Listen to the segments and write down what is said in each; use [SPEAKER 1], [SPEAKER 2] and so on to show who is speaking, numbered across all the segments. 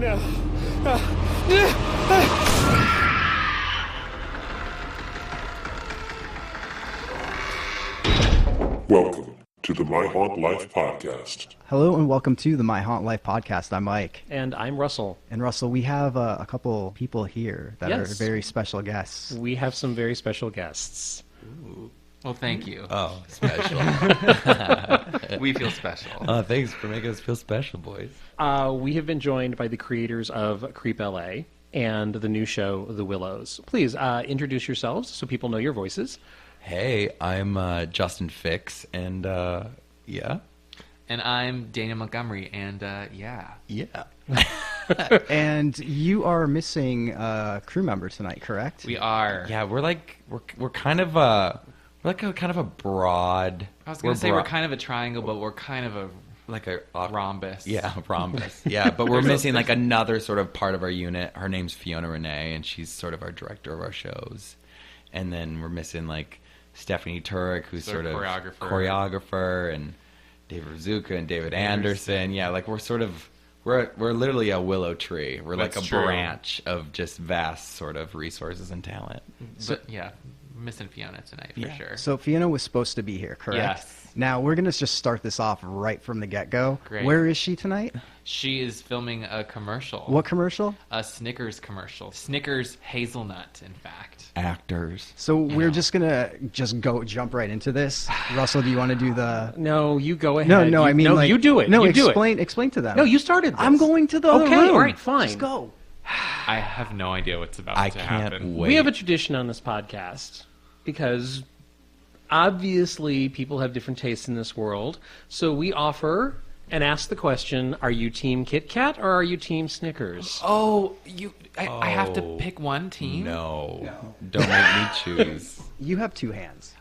[SPEAKER 1] No.
[SPEAKER 2] Welcome to the My Haunt Life podcast.
[SPEAKER 3] Hello and welcome to the My Haunt Life podcast. I'm Mike.
[SPEAKER 1] And I'm Russell.
[SPEAKER 3] And Russell, we have a couple people here that are
[SPEAKER 1] Yes.
[SPEAKER 3] very special guests.
[SPEAKER 1] We have some very special guests.
[SPEAKER 4] Ooh. Well, thank you.
[SPEAKER 5] Oh, special.
[SPEAKER 4] We feel special.
[SPEAKER 5] Thanks for making us feel special, boys.
[SPEAKER 1] We have been joined by the creators of Creep LA and the new show, The Willows. Please introduce yourselves so people know your voices.
[SPEAKER 5] Hey, I'm Justin Fix, and yeah.
[SPEAKER 4] And I'm Daniel Montgomery, and
[SPEAKER 5] Yeah.
[SPEAKER 3] And you are missing a crew member tonight, correct?
[SPEAKER 4] we are.
[SPEAKER 5] Yeah, we're kind of a broad.
[SPEAKER 4] I was going to say we're kind of a triangle, but we're kind of a rhombus.
[SPEAKER 5] Yeah, rhombus. Yeah, but we're missing like another sort of part of our unit. Her name's Fiona Renee, and she's sort of our director of our shows. And then we're missing like Stephanie Turek, who's sort of choreographer, and David Rizuka and David Anderson. Yeah, like we're literally a willow tree. We're
[SPEAKER 4] That's
[SPEAKER 5] like a
[SPEAKER 4] true.
[SPEAKER 5] branch of just vast sort of resources and talent.
[SPEAKER 4] But yeah, missing Fiona tonight for sure.
[SPEAKER 3] So Fiona was supposed to be here, correct?
[SPEAKER 4] Yes.
[SPEAKER 3] Now we're going to just start this off right from the get-go.
[SPEAKER 4] Great.
[SPEAKER 3] Where is she tonight?
[SPEAKER 4] She is filming a commercial.
[SPEAKER 3] What commercial?
[SPEAKER 4] A Snickers commercial. Snickers hazelnut, in fact.
[SPEAKER 5] Actors.
[SPEAKER 3] So we're just going to jump right into this. Russell, do you want to do the...
[SPEAKER 1] No, you go ahead.
[SPEAKER 3] No, I mean...
[SPEAKER 1] No,
[SPEAKER 3] like,
[SPEAKER 1] you do it.
[SPEAKER 3] No,
[SPEAKER 1] you do
[SPEAKER 3] explain to them.
[SPEAKER 1] No, you started this.
[SPEAKER 3] I'm going to the other
[SPEAKER 1] Okay,
[SPEAKER 3] room.
[SPEAKER 1] all right, fine.
[SPEAKER 3] Just go.
[SPEAKER 4] I have no idea what's about
[SPEAKER 5] I
[SPEAKER 4] to
[SPEAKER 5] can't
[SPEAKER 4] happen.
[SPEAKER 5] wait.
[SPEAKER 1] We have a tradition on this podcast because obviously people have different tastes in this world. So we offer and ask the question, are you Team Kit Kat or are you Team Snickers?
[SPEAKER 4] Oh, I have to pick one team?
[SPEAKER 5] No. Don't make me choose.
[SPEAKER 3] You have two hands.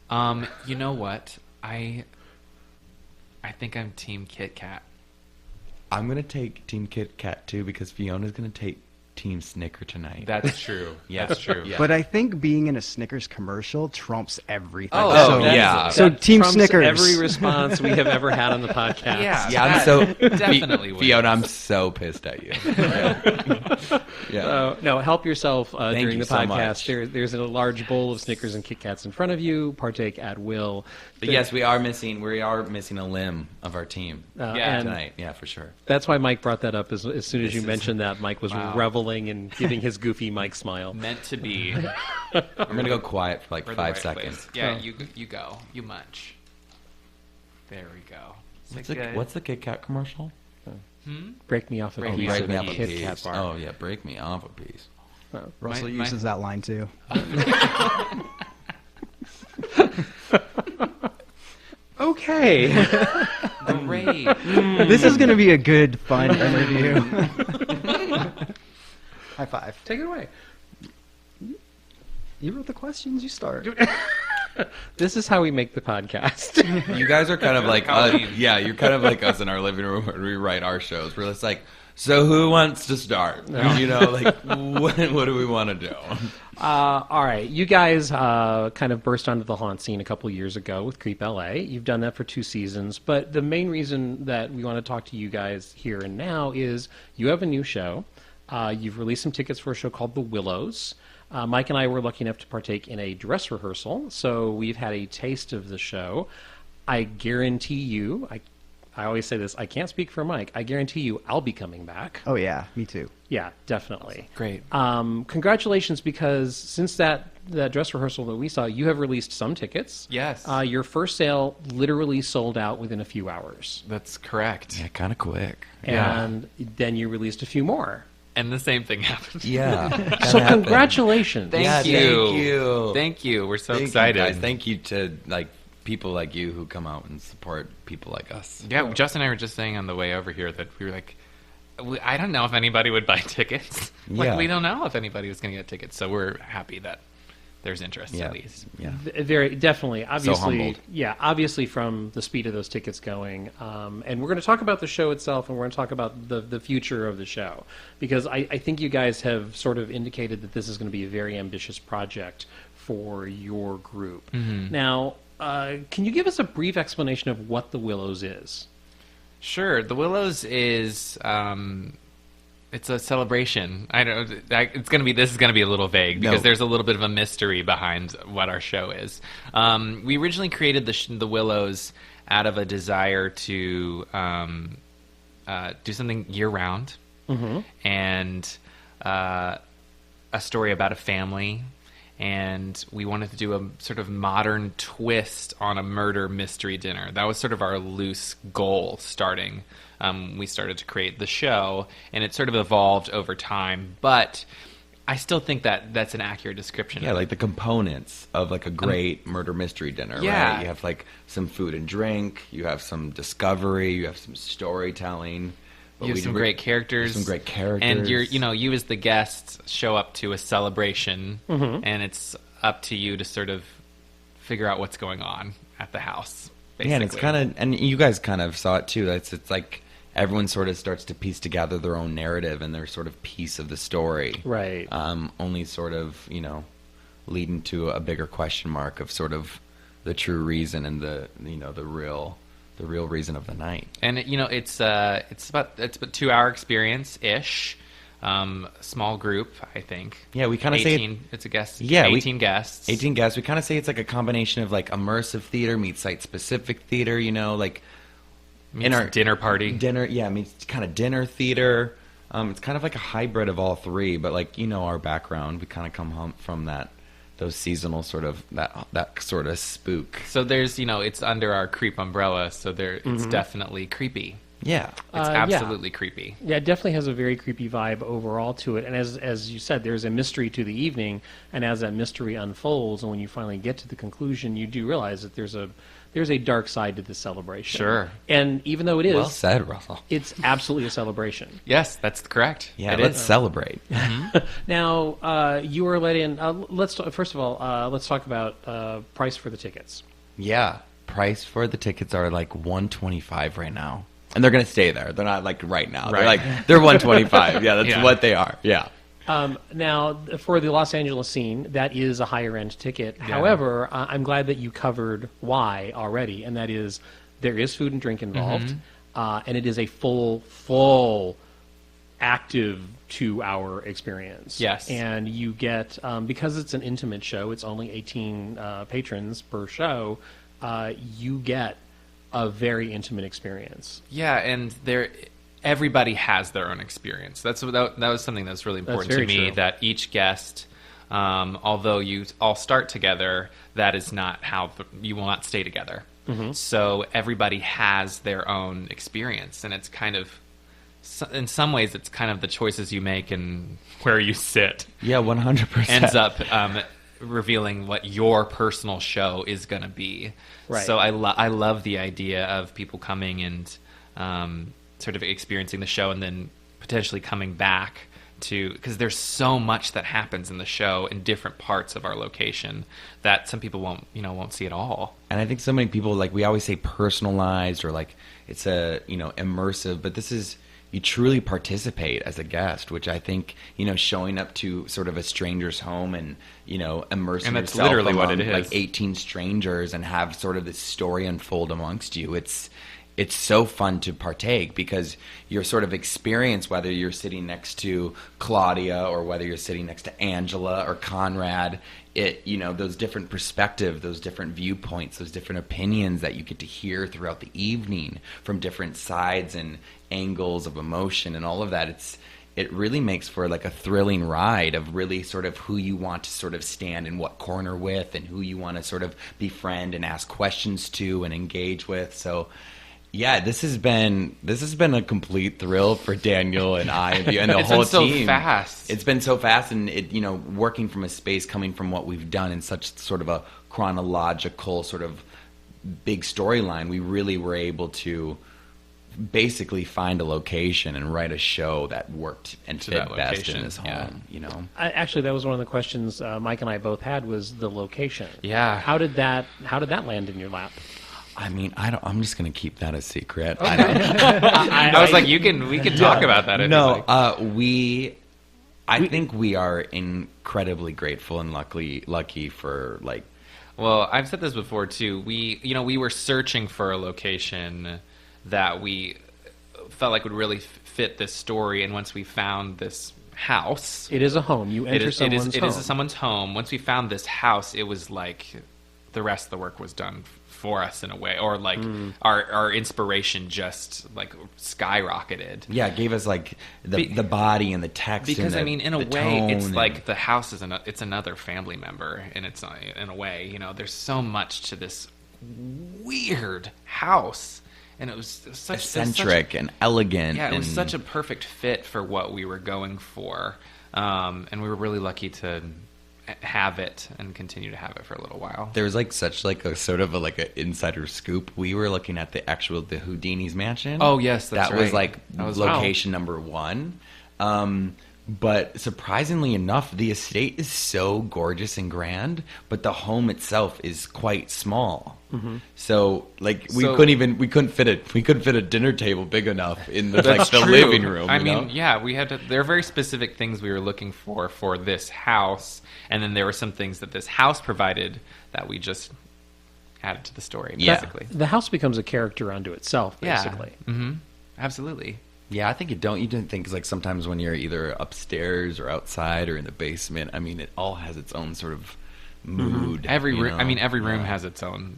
[SPEAKER 4] You know what? I think I'm Team Kit Kat.
[SPEAKER 5] I'm going to take Team Kit Kat too because Fiona's going to take Team Snicker tonight.
[SPEAKER 4] That's true.
[SPEAKER 5] Yeah.
[SPEAKER 4] That's true.
[SPEAKER 5] Yeah.
[SPEAKER 3] But I think being in a Snickers commercial trumps everything.
[SPEAKER 4] Oh,
[SPEAKER 3] so,
[SPEAKER 5] yeah.
[SPEAKER 3] So Team
[SPEAKER 1] Trumps
[SPEAKER 3] Snickers.
[SPEAKER 1] every response we have ever had on the podcast.
[SPEAKER 5] Yeah, I'm
[SPEAKER 4] that
[SPEAKER 5] so
[SPEAKER 4] definitely wins.
[SPEAKER 5] Fiona, I'm so pissed at you. Yeah.
[SPEAKER 1] No, help yourself during
[SPEAKER 5] you
[SPEAKER 1] the
[SPEAKER 5] so
[SPEAKER 1] podcast.
[SPEAKER 5] much.
[SPEAKER 1] There's a large bowl of Snickers and Kit Kats in front of you. Partake at will.
[SPEAKER 5] But yes, we are missing a limb of our team
[SPEAKER 4] Yeah.
[SPEAKER 1] and
[SPEAKER 5] tonight. Yeah, for sure.
[SPEAKER 1] that's why Mike brought that up. As soon as
[SPEAKER 5] This
[SPEAKER 1] you
[SPEAKER 5] is-
[SPEAKER 1] mentioned that, Mike was
[SPEAKER 4] Wow.
[SPEAKER 1] reveling and giving his goofy Mike smile.
[SPEAKER 4] Meant to be.
[SPEAKER 5] I'm going to go quiet for like
[SPEAKER 4] We're the
[SPEAKER 5] 5
[SPEAKER 4] right
[SPEAKER 5] seconds.
[SPEAKER 4] place. Yeah, you go. You munch. There we go.
[SPEAKER 5] What's the Kit Kat commercial?
[SPEAKER 1] Break me off a
[SPEAKER 4] Break
[SPEAKER 1] piece
[SPEAKER 4] me
[SPEAKER 1] of
[SPEAKER 5] Break me
[SPEAKER 1] the
[SPEAKER 5] off a
[SPEAKER 1] Kit
[SPEAKER 5] piece.
[SPEAKER 1] Kat bar.
[SPEAKER 5] Oh, yeah, break me off a piece.
[SPEAKER 3] Russell
[SPEAKER 4] My-
[SPEAKER 3] uses that line too.
[SPEAKER 1] Okay.
[SPEAKER 4] Great.
[SPEAKER 3] This is going to be a good, fun interview. High five.
[SPEAKER 1] Take it away.
[SPEAKER 3] You wrote the questions. You start.
[SPEAKER 1] This is how we make the podcast.
[SPEAKER 5] You guys are kind of like, you're kind of like us in our living room when we write our shows. We're just like, so who wants to start? You know, like, what do we want to do?
[SPEAKER 1] All right. You guys kind of burst onto the haunt scene a couple years ago with Creep LA. You've done that for 2 seasons. But the main reason that we want to talk to you guys here and now is you have a new show. You've released some tickets for a show called The Willows. Mike and I were lucky enough to partake in a dress rehearsal, so we've had a taste of the show. I guarantee you, I always say this, I can't speak for Mike, I guarantee you I'll be coming back.
[SPEAKER 3] Oh yeah, me too.
[SPEAKER 1] Yeah, definitely.
[SPEAKER 4] Great.
[SPEAKER 1] Congratulations, because since that dress rehearsal that we saw, you have released some tickets.
[SPEAKER 4] Yes.
[SPEAKER 1] Your first sale literally sold out within a few hours.
[SPEAKER 4] That's correct.
[SPEAKER 5] Yeah, kind of quick.
[SPEAKER 1] And then you released a few more.
[SPEAKER 4] And the same thing happened.
[SPEAKER 5] Yeah.
[SPEAKER 1] So congratulations.
[SPEAKER 4] Thank
[SPEAKER 5] Yeah,
[SPEAKER 4] you.
[SPEAKER 5] thank you.
[SPEAKER 4] Thank you. We're so
[SPEAKER 5] Thank you,
[SPEAKER 4] excited.
[SPEAKER 5] guys. Thank you to like people like you who come out and support people like us.
[SPEAKER 4] Yeah, Justin and I were just saying on the way over here that we were like, I don't know if anybody would buy tickets.
[SPEAKER 5] Yeah.
[SPEAKER 4] We don't know if anybody was going to get tickets. So we're happy that there's interest
[SPEAKER 5] Yeah.
[SPEAKER 4] at least.
[SPEAKER 5] Yeah.
[SPEAKER 1] Very definitely, obviously,
[SPEAKER 5] humbled.
[SPEAKER 1] yeah, obviously from the speed of those tickets going, and we're going to talk about the show itself, and we're going to talk about the future of the show, because I think you guys have sort of indicated that this is going to be a very ambitious project for your group. Now, can you give us a brief explanation of what the Willows is?
[SPEAKER 4] Sure. The Willows is It's a celebration. I don't. This is gonna be a little vague because there's a little bit of a mystery behind what our show is. We originally created the Willows out of a desire to do something year round, and a story about a family. And we wanted to do a sort of modern twist on a murder mystery dinner. That was sort of our loose goal starting. We started to create the show, and it sort of evolved over time. But I still think that that's an accurate description.
[SPEAKER 5] Yeah, like the components of like a great murder mystery dinner,
[SPEAKER 4] yeah.
[SPEAKER 5] right? You have like some food and drink, you have some discovery, you have some storytelling.
[SPEAKER 4] You have some great characters.
[SPEAKER 5] Some great characters.
[SPEAKER 4] And you as the guest show up to a celebration, and it's up to you to sort of figure out what's going on at the house, basically.
[SPEAKER 5] Yeah, and it's kind of, and you guys kind of saw it too. It's like everyone sort of starts to piece together their own narrative and their sort of piece of the story.
[SPEAKER 1] Right.
[SPEAKER 5] Only sort of, leading to a bigger question mark of sort of the true reason and the real reason of the night.
[SPEAKER 4] And it's about a 2-hour experience ish. Small group, I think.
[SPEAKER 5] Yeah, we kind of say
[SPEAKER 4] it's a guest.
[SPEAKER 5] Yeah,
[SPEAKER 4] 18 guests.
[SPEAKER 5] 18 guests. We kind of say it's like a combination of like immersive theater meets site specific theater. Like
[SPEAKER 4] meets
[SPEAKER 5] in our
[SPEAKER 4] dinner party.
[SPEAKER 5] Meets kind of dinner theater. It's kind of like a hybrid of all three. But like our background, we kind of come from those seasonal sort of that sort of spook.
[SPEAKER 4] So there's it's under our creep umbrella, so it's definitely creepy.
[SPEAKER 5] Yeah,
[SPEAKER 4] it's absolutely creepy.
[SPEAKER 1] Yeah, it definitely has a very creepy vibe overall to it. And as you said, there's a mystery to the evening, and as that mystery unfolds, and when you finally get to the conclusion, you do realize that there's a dark side to this celebration.
[SPEAKER 4] Sure.
[SPEAKER 1] And even though it is,
[SPEAKER 5] well said, Russell.
[SPEAKER 1] It's absolutely a celebration.
[SPEAKER 4] Yes, that's correct.
[SPEAKER 5] Yeah, let's celebrate.
[SPEAKER 1] Now, you were let in. First of all, let's talk about price for the tickets.
[SPEAKER 5] Yeah, price for the tickets are like $125 right now. And they're going to stay there. They're not like right now.
[SPEAKER 4] Right.
[SPEAKER 5] They're $125. Yeah, that's what they are. Yeah.
[SPEAKER 1] Now, for the Los Angeles scene, that is a higher end ticket. Yeah. However, I'm glad that you covered why already, and that is there is food and drink involved, and it is a full, active 2-hour experience.
[SPEAKER 4] Yes.
[SPEAKER 1] And you get, because it's an intimate show, it's only 18 patrons per show, you get a very intimate experience.
[SPEAKER 4] Yeah, and everybody has their own experience. That was something that's really important to me.
[SPEAKER 1] True.
[SPEAKER 4] That each guest, although you all start together, that is not how you will not stay together. So everybody has their own experience, and it's kind of, in some ways, it's kind of the choices you make and where you sit.
[SPEAKER 5] Yeah, 100%.
[SPEAKER 4] Ends up revealing what your personal show is going to be.
[SPEAKER 1] Right.
[SPEAKER 4] So I love the idea of people coming and sort of experiencing the show and then potentially coming back because there's so much that happens in the show in different parts of our location that some people won't see at all.
[SPEAKER 5] And I think so many people, like, we always say personalized or like it's immersive, but this is, you truly participate as a guest, which I think, showing up to sort of a stranger's home and, immersing
[SPEAKER 4] and that's
[SPEAKER 5] yourself
[SPEAKER 4] literally
[SPEAKER 5] among
[SPEAKER 4] what it is.
[SPEAKER 5] Like 18 strangers and have sort of this story unfold amongst you. It's so fun to partake because your sort of experience, whether you're sitting next to Claudia or whether you're sitting next to Angela or Conrad, those different perspectives, those different viewpoints, those different opinions that you get to hear throughout the evening from different sides and angles of emotion and all of that. It really makes for like a thrilling ride of really sort of who you want to sort of stand in what corner with and who you want to sort of befriend and ask questions to and engage with. So yeah, this has been a complete thrill for Daniel and I and the whole team.
[SPEAKER 4] It's been so fast.
[SPEAKER 5] It's been so fast, and working from a space coming from what we've done in such sort of a chronological sort of big storyline, we really were able to basically find a location and write a show that worked and fit best in his home.
[SPEAKER 1] Actually, that was one of the questions Mike and I both had, was the location.
[SPEAKER 4] Yeah.
[SPEAKER 1] How did that land in your lap?
[SPEAKER 5] I mean, I'm just going to keep that a secret.
[SPEAKER 1] Okay.
[SPEAKER 4] I was like, we can talk about that.
[SPEAKER 5] I think we are incredibly grateful and lucky for like.
[SPEAKER 4] Well, I've said this before too. We were searching for a location that we felt like would really fit this story. And once we found this house,
[SPEAKER 1] it is a home. You enter someone's home.
[SPEAKER 4] It is someone's home. Once we found this house, it was like the rest of the work was done for us in a way, or like our inspiration just like skyrocketed.
[SPEAKER 5] Yeah, it gave us like the body and the text.
[SPEAKER 4] Because
[SPEAKER 5] and
[SPEAKER 4] in a way, it's like the house is it's another family member, and it's in a way, there's so much to this weird house, and it was such
[SPEAKER 5] eccentric and elegant.
[SPEAKER 4] Yeah, it was such a perfect fit for what we were going for, and we were really lucky to have it and continue to have it for a little while.
[SPEAKER 5] There was like such like a sort of an insider scoop. We were looking at the Houdini's mansion.
[SPEAKER 4] Oh yes,
[SPEAKER 5] that was like location number 1. But surprisingly enough, the estate is so gorgeous and grand, but the home itself is quite small. Mm-hmm. So like we couldn't fit a dinner table big enough in the living room.
[SPEAKER 4] I mean, yeah, we had to. There are very specific things we were looking for this house, and then there were some things that this house provided that we just added to the story. Basically,
[SPEAKER 1] the house becomes a character unto itself. Basically,
[SPEAKER 4] yeah. Mm-hmm. Absolutely.
[SPEAKER 5] Yeah, I think you didn't think like sometimes when you're either upstairs or outside or in the basement, I mean, it all has its own sort of mood.
[SPEAKER 4] Every room, every room has its own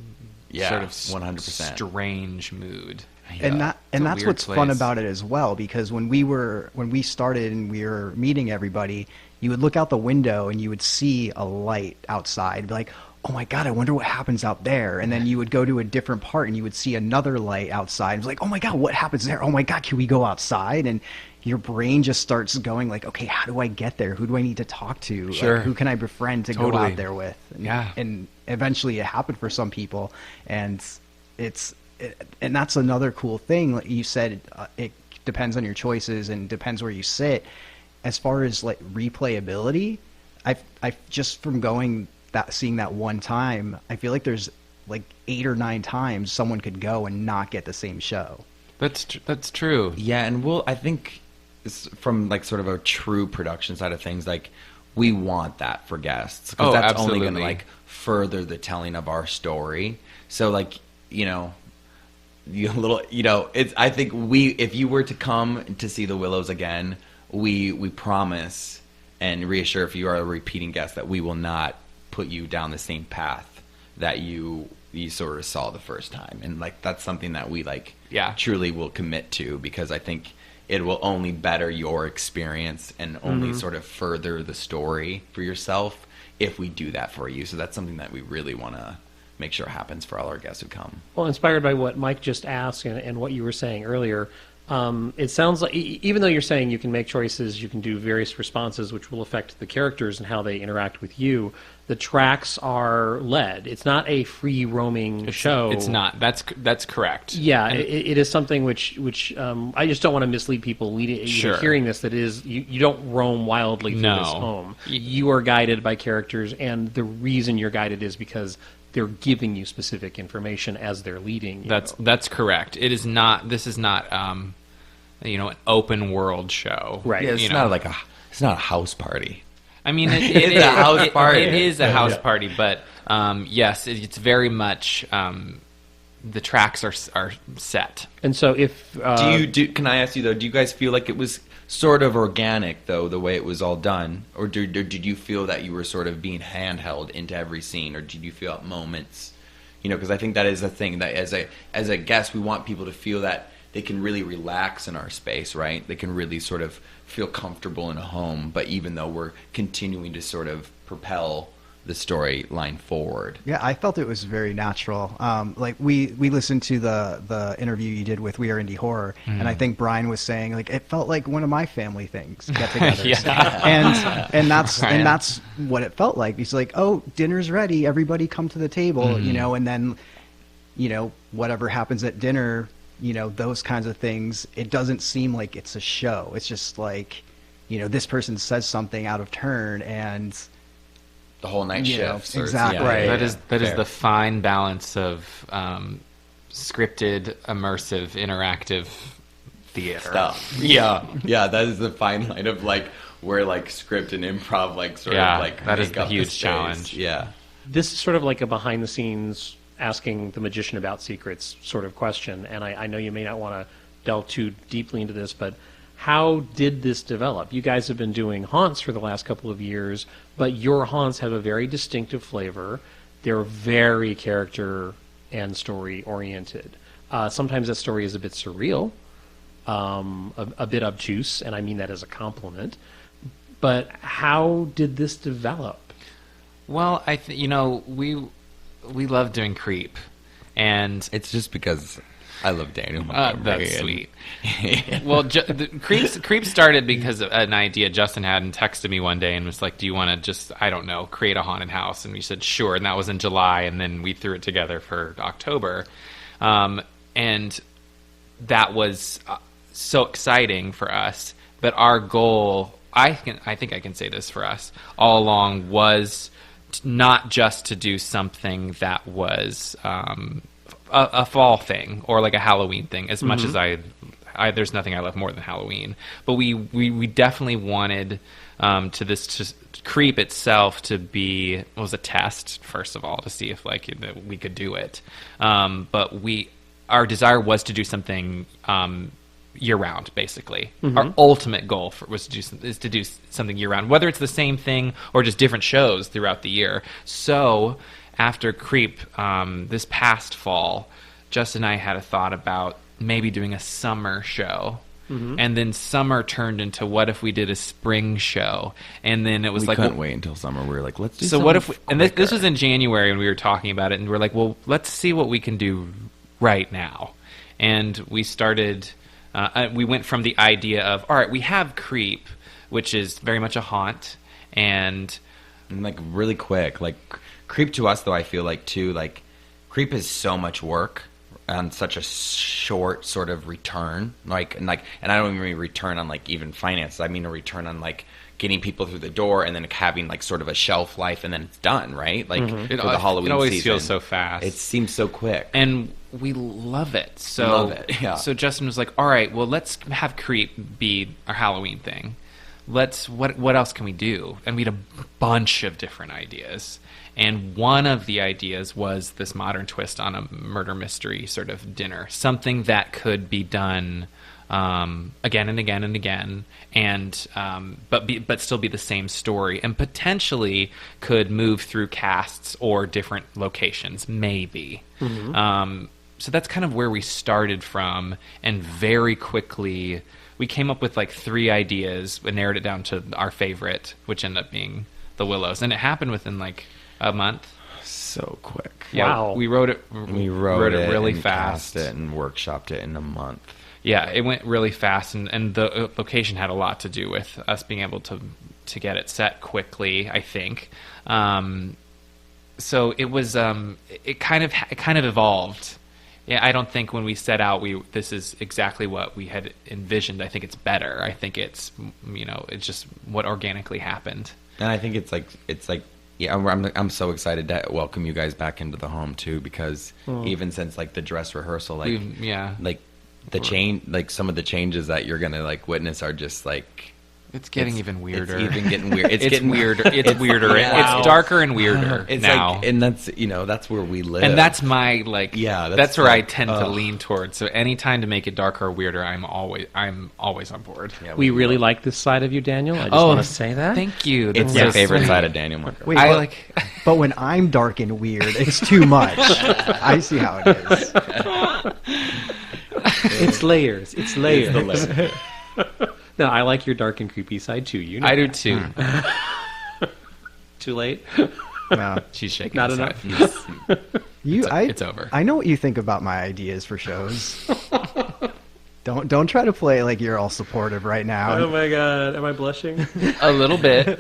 [SPEAKER 4] sort of
[SPEAKER 5] 100%
[SPEAKER 4] strange mood.
[SPEAKER 3] Yeah. And that's what's fun about it as well, because when we started and we were meeting everybody, you would look out the window and you would see a light outside, be like, oh my God, I wonder what happens out there. And then you would go to a different part and you would see another light outside. It's like, oh my God, what happens there? Oh my God, can we go outside? And your brain just starts going like, okay, how do I get there? Who do I need to talk to?
[SPEAKER 4] Sure.
[SPEAKER 3] Like, who can I befriend to go out there with? And,
[SPEAKER 4] yeah.
[SPEAKER 3] And eventually it happened for some people. And and that's another cool thing. Like you said, it depends on your choices and depends where you sit. As far as like replayability, I've just from seeing that one time, I feel like there's like 8 or 9 times someone could go and not get the same show.
[SPEAKER 4] That's true.
[SPEAKER 5] Yeah, and I think from like sort of a true production side of things, like we want that for guests because that's
[SPEAKER 4] absolutely.
[SPEAKER 5] only going to like further the telling of our story. So like I think if you were to come to see the Willows again, we promise and reassure if you are a repeating guest that we will not put you down the same path that you sort of saw the first time. And like that's something that we truly will commit to, because I think it will only better your experience and only sort of further the story for yourself if we do that for you. So that's something that we really want to make sure happens for all our guests who come.
[SPEAKER 1] Well, inspired by what Mike just asked and what you were saying earlier, it sounds like even though you're saying you can make choices, you can do various responses which will affect the characters and how they interact with you, the tracks are led. It's not a free roaming show.
[SPEAKER 4] It's not. That's correct.
[SPEAKER 1] Yeah, it is something which I just don't want to mislead people hearing this. That is, you don't roam wildly through this home. You are guided by characters, and the reason you're guided is because they're giving you specific information as they're leading you.
[SPEAKER 4] That's correct. It is not. This is not an open world show.
[SPEAKER 1] Right.
[SPEAKER 5] Yeah, it's not a house party.
[SPEAKER 4] I mean,
[SPEAKER 5] it's a house party.
[SPEAKER 4] It is a house party, but yes, it's very much the tracks are set.
[SPEAKER 1] And so, if
[SPEAKER 5] can I ask you though? Do you guys feel like it was sort of organic though, the way it was all done, or did you feel that you were sort of being handheld into every scene, or did you feel at moments? Because I think that is a thing that as a guest, we want people to feel that they can really relax in our space, right? They can really sort of feel comfortable in a home, but even though we're continuing to sort of propel the storyline forward.
[SPEAKER 3] Yeah, I felt it was very natural. Like we listened to the interview you did with We Are Indie Horror, and I think Brian was saying like it felt like one of my family things get-togethers. and that's what it felt like. He's like, oh, dinner's ready, everybody come to the table, and then whatever happens at dinner. Those kinds of things, it doesn't seem like it's a show. It's just like, this person says something out of turn and
[SPEAKER 5] the whole night shifts.
[SPEAKER 3] Exactly.
[SPEAKER 1] Right.
[SPEAKER 4] That is the fine balance of scripted, immersive, interactive theater
[SPEAKER 5] stuff. Yeah. Yeah, that is the fine line of like where like script and improv
[SPEAKER 4] that is the huge challenge.
[SPEAKER 5] Yeah.
[SPEAKER 1] This is sort of like a behind the scenes asking the magician about secrets sort of question, and I know you may not want to delve too deeply into this, but how did this develop? You guys have been doing haunts for the last couple of years, but your haunts have a very distinctive flavor. They're very character and story oriented. Sometimes that story is a bit surreal, a bit obtuse, and I mean that as a compliment. But how did this develop?
[SPEAKER 4] Well, we love doing Creep, and
[SPEAKER 5] it's just because I love Daniel Montgomery.
[SPEAKER 4] That's sweet. Well, Creep started because of an idea Justin had and texted me one day and was like, do you want to just, I don't know, create a haunted house? And we said, sure. And that was in July. And then we threw it together for October. And that was so exciting for us. But our goal, I think I can say this for us, all along was not just to do something that was a fall thing or like a Halloween thing, as much as I there's nothing I love more than Halloween. But we definitely wanted to Creep itself to be was a test, first of all, to see if like we could do it. But our desire was to do something year round, basically. Our ultimate goal is to do something year round, whether it's the same thing or just different shows throughout the year. So after Creep, this past fall, Justin and I had a thought about maybe doing a summer show. And then summer turned into what if we did a spring show? And then it was
[SPEAKER 5] we couldn't wait until summer. We were like, let's do
[SPEAKER 4] so what if we, and this was in January when we were talking about it, and we're like, well, let's see what we can do right now. And we started we went from the idea of, all right, we have Creep, which is very much a haunt, and
[SPEAKER 5] like really quick, like Creep to us though, I feel like too, like Creep is so much work on such a short sort of return, and I don't even mean return on like even finances. I mean a return on like getting people through the door and then having like sort of a shelf life and then it's done, right? Like for the Halloween season. It
[SPEAKER 4] always feels so fast.
[SPEAKER 5] It seems so quick.
[SPEAKER 4] And we love it. So Justin was like, all right, well, let's have Creep be our Halloween thing. What else can we do? And we had a bunch of different ideas. And one of the ideas was this modern twist on a murder mystery sort of dinner. Something that could be done again and again and again, and but still be the same story, and potentially could move through casts or different locations, maybe. So that's kind of where we started from, and very quickly we came up with like 3 ideas and narrowed it down to our favorite, which ended up being the Willows, and it happened within like a month.
[SPEAKER 5] So quick.
[SPEAKER 1] Yeah, wow.
[SPEAKER 4] We wrote it really
[SPEAKER 5] and
[SPEAKER 4] fast.
[SPEAKER 5] Cast it and workshopped it in a month.
[SPEAKER 4] Yeah, it went really fast, and the location had a lot to do with us being able to get it set quickly, I think. So it was it kind of evolved. Yeah, I don't think when we set out this is exactly what we had envisioned. I think it's better. I think it's it's just what organically happened. And
[SPEAKER 5] I think it's like yeah, I'm so excited to welcome you guys back into the home too, because even since like the dress rehearsal, like the change, like some of the changes that you're gonna like witness are just like
[SPEAKER 4] it's getting even weirder.
[SPEAKER 5] It's even getting weird.
[SPEAKER 4] It's getting weirder. It's weirder. Yeah. It's darker and weirder now.
[SPEAKER 5] Like, and that's that's where we live.
[SPEAKER 4] And that's my that's where I tend to lean towards. So anytime to make it darker or weirder, I'm always on board.
[SPEAKER 1] Yeah, we really like this side of you, Daniel. I just want to say that.
[SPEAKER 4] Thank you.
[SPEAKER 5] It's my favorite side of Daniel Montgomery.
[SPEAKER 3] Wait, but when I'm dark and weird, it's too much. I see how it is.
[SPEAKER 1] It's layers. It's layers.
[SPEAKER 5] It's the layer.
[SPEAKER 1] No, I like your dark and creepy side too. You know
[SPEAKER 4] I do too.
[SPEAKER 1] Too late?
[SPEAKER 3] No.
[SPEAKER 4] She's shaking.
[SPEAKER 1] Not enough.
[SPEAKER 4] It's over.
[SPEAKER 3] I know what you think about my ideas for shows. Don't try to play like you're all supportive right now.
[SPEAKER 1] Oh my god, am I blushing?
[SPEAKER 4] A little bit.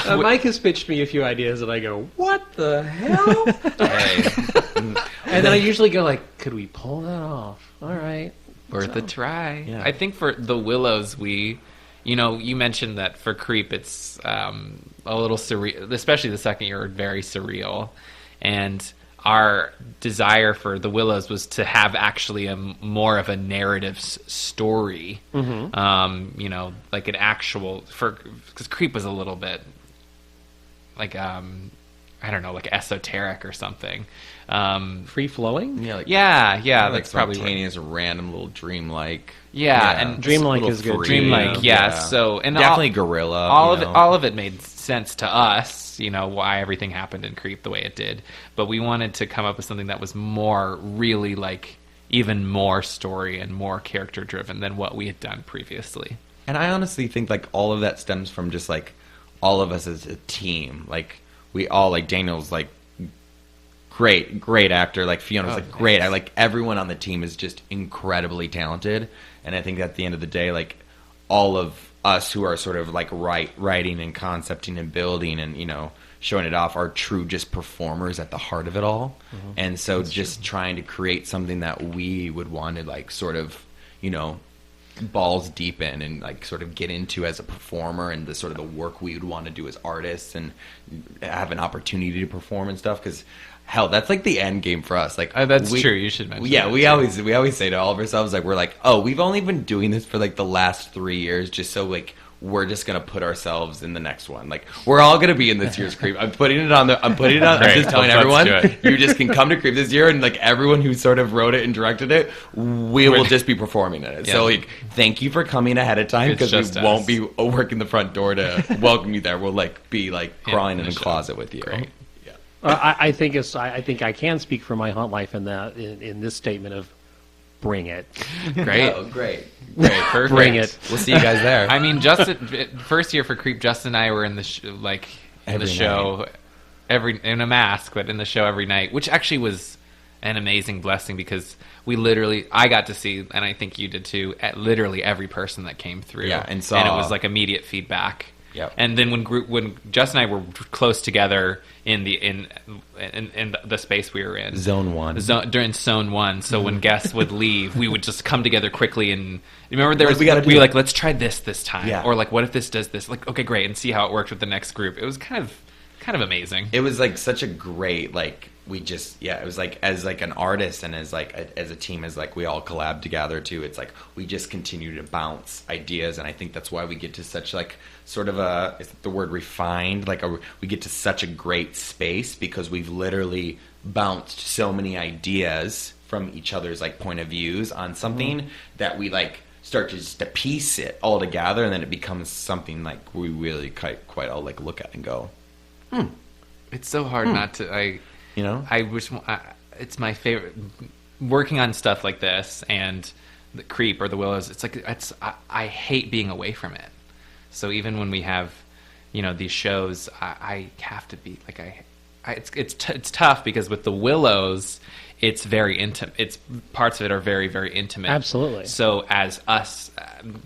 [SPEAKER 1] Mike has pitched me a few ideas and I go, what the hell? And then I usually go like, could we pull that off? All right.
[SPEAKER 4] Worth a try.
[SPEAKER 1] Yeah.
[SPEAKER 4] I think for the Willows, you mentioned that for Creep, it's a little surreal, especially the second year, very surreal. And our desire for the Willows was to have actually more of a narrative story. Like an actual, because Creep was a little bit like I don't know, like esoteric or something.
[SPEAKER 1] Free flowing?
[SPEAKER 4] Yeah,
[SPEAKER 5] Like
[SPEAKER 4] that's
[SPEAKER 5] spontaneous, random, little dreamlike.
[SPEAKER 4] And
[SPEAKER 1] dreamlike is good.
[SPEAKER 4] Dreamlike, So and
[SPEAKER 5] definitely guerrilla.
[SPEAKER 4] All of it made sense to us. Why everything happened in Creep the way it did. But we wanted to come up with something that was more really like even more story and more character driven than what we had done previously.
[SPEAKER 5] And I honestly think like all of that stems from just like all of us as a team. Like we all like Daniel's like great actor. Like Fiona's like great. I like everyone on the team is just incredibly talented. And I think at the end of the day, like all of us who are sort of like writing and concepting and building and showing it off are true just performers at the heart of it all. Mm-hmm. And so that's just trying to create something that we would want to like sort of balls deep in and like sort of get into as a performer and the sort of the work we would want to do as artists and have an opportunity to perform and stuff, because hell, that's like the end game for us. Like
[SPEAKER 4] that's true. You should mention.
[SPEAKER 5] Yeah, we always say to all of ourselves, like we're like, oh, we've only been doing this for like the last 3 years, just so like we're just gonna put ourselves in the next one. Like we're all gonna be in this year's Creep. I'm putting it on. I'm just telling everyone, you just can come to Creep this year, and like everyone who sort of wrote it and directed it, we will just be performing in it. Yeah. So like, thank you for coming ahead of time, because we won't be working the front door to welcome you there. We'll like be like crying in a closet with you.
[SPEAKER 4] Great.
[SPEAKER 1] I think I can speak for my haunt life in that in this statement of bring it.
[SPEAKER 4] Great.
[SPEAKER 5] Oh, great.
[SPEAKER 4] Perfect.
[SPEAKER 1] Bring it.
[SPEAKER 5] We'll see you guys there.
[SPEAKER 4] I mean, Justin, first year for Creep, Justin and I were in the show in a mask, but in the show every night, which actually was an amazing blessing, because I got to see, and I think you did too, at literally every person that came through.
[SPEAKER 5] Yeah, and it
[SPEAKER 4] was like immediate feedback.
[SPEAKER 5] Yep.
[SPEAKER 4] And then when Justin and I were close together in the space we were in,
[SPEAKER 5] Zone 1,
[SPEAKER 4] during Zone 1, so when guests would leave, we would just come together quickly and remember we were like, let's try this time, or like, what if this does this? Like, okay, great, and see how it worked with the next group. It was kind of amazing.
[SPEAKER 5] It was like such a great like. It was like as like an artist and as like as a team, as like we all collab together too. It's like we just continue to bounce ideas, and I think that's why we get to such like sort of is the word refined? Like we get to such a great space, because we've literally bounced so many ideas from each other's like point of views on something that we like start to just to piece it all together, and then it becomes something like we really quite all like look at and go,
[SPEAKER 4] It's so hard not to. I wish it's my favorite working on stuff like this and the Creep or the Willows. It's like I hate being away from it. So even when we have, these shows, I have to be like it's tough, because with the Willows, it's very intimate. It's parts of it are very, very intimate.
[SPEAKER 1] Absolutely.
[SPEAKER 4] So as us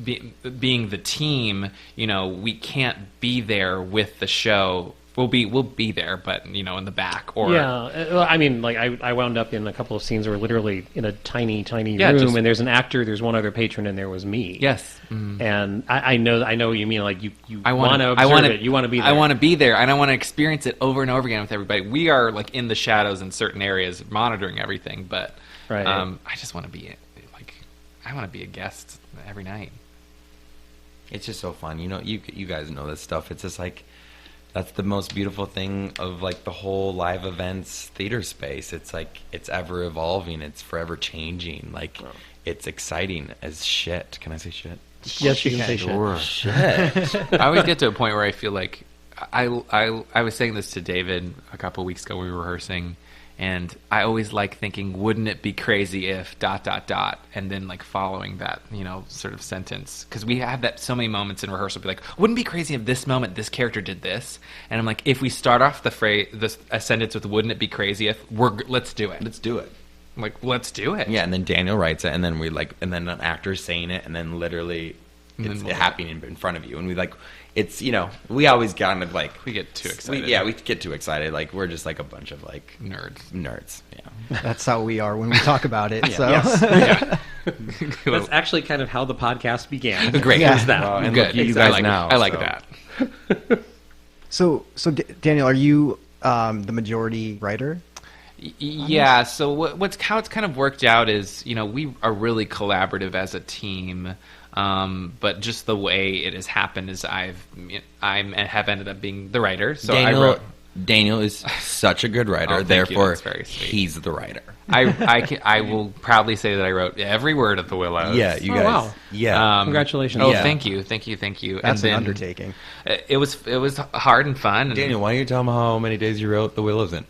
[SPEAKER 4] being the team, we can't be there with the show. We'll be there, but in the back. Or
[SPEAKER 1] I mean, like I wound up in a couple of scenes where we're literally in a tiny room, and there's an actor, there's one other patron, and there was me.
[SPEAKER 4] Yes,
[SPEAKER 1] and I know what you mean. Like you want to observe it, you want to be there.
[SPEAKER 4] I want to be there, and I want to experience it over and over again with everybody. We are like in the shadows in certain areas, monitoring everything, but I just want to be I want to be a guest every night.
[SPEAKER 5] It's just so fun. You guys know this stuff. It's just like. That's the most beautiful thing of like the whole live events theater space. It's like it's ever evolving. It's forever changing. Like it's exciting as shit. Can I say shit?
[SPEAKER 1] Yes, you can say
[SPEAKER 5] shit.
[SPEAKER 4] Shit. I always get to a point where I feel like I was saying this to David a couple of weeks ago when we were rehearsing, and I always like thinking, wouldn't it be crazy if ... and then like following that, sort of sentence, because we have that so many moments in rehearsal, be like, wouldn't it be crazy if this moment this character did this, and I'm like, if we start off a sentence with wouldn't it be crazy if, let's do it. I'm like, let's do it.
[SPEAKER 5] Yeah, and then Daniel writes it, and then and then an actor's saying it, and then literally it's happening in front of you, and we like. It's we always kind of like
[SPEAKER 4] we get too excited.
[SPEAKER 5] We get too excited. Like we're just like a bunch of like nerds. Yeah,
[SPEAKER 3] that's how we are when we talk about it. So
[SPEAKER 1] yes. That's actually kind of how the podcast began.
[SPEAKER 4] Great,
[SPEAKER 1] is that?
[SPEAKER 5] And good. You guys
[SPEAKER 4] I like that.
[SPEAKER 3] So Daniel, are you the majority writer?
[SPEAKER 4] Yeah. So how it's kind of worked out is we are really collaborative as a team. But just the way it has happened is I have ended up being the writer. So
[SPEAKER 5] Daniel, Daniel is such a good writer. Therefore, he's the writer.
[SPEAKER 4] I will proudly say that I wrote every word of the Willows.
[SPEAKER 5] Yeah, you guys.
[SPEAKER 1] Wow.
[SPEAKER 5] Yeah.
[SPEAKER 1] Congratulations.
[SPEAKER 4] Oh,
[SPEAKER 5] Yeah.
[SPEAKER 4] thank you.
[SPEAKER 3] That's an undertaking.
[SPEAKER 4] It was hard and fun. And
[SPEAKER 5] Daniel, why don't you tell them how many days you wrote the Willows in?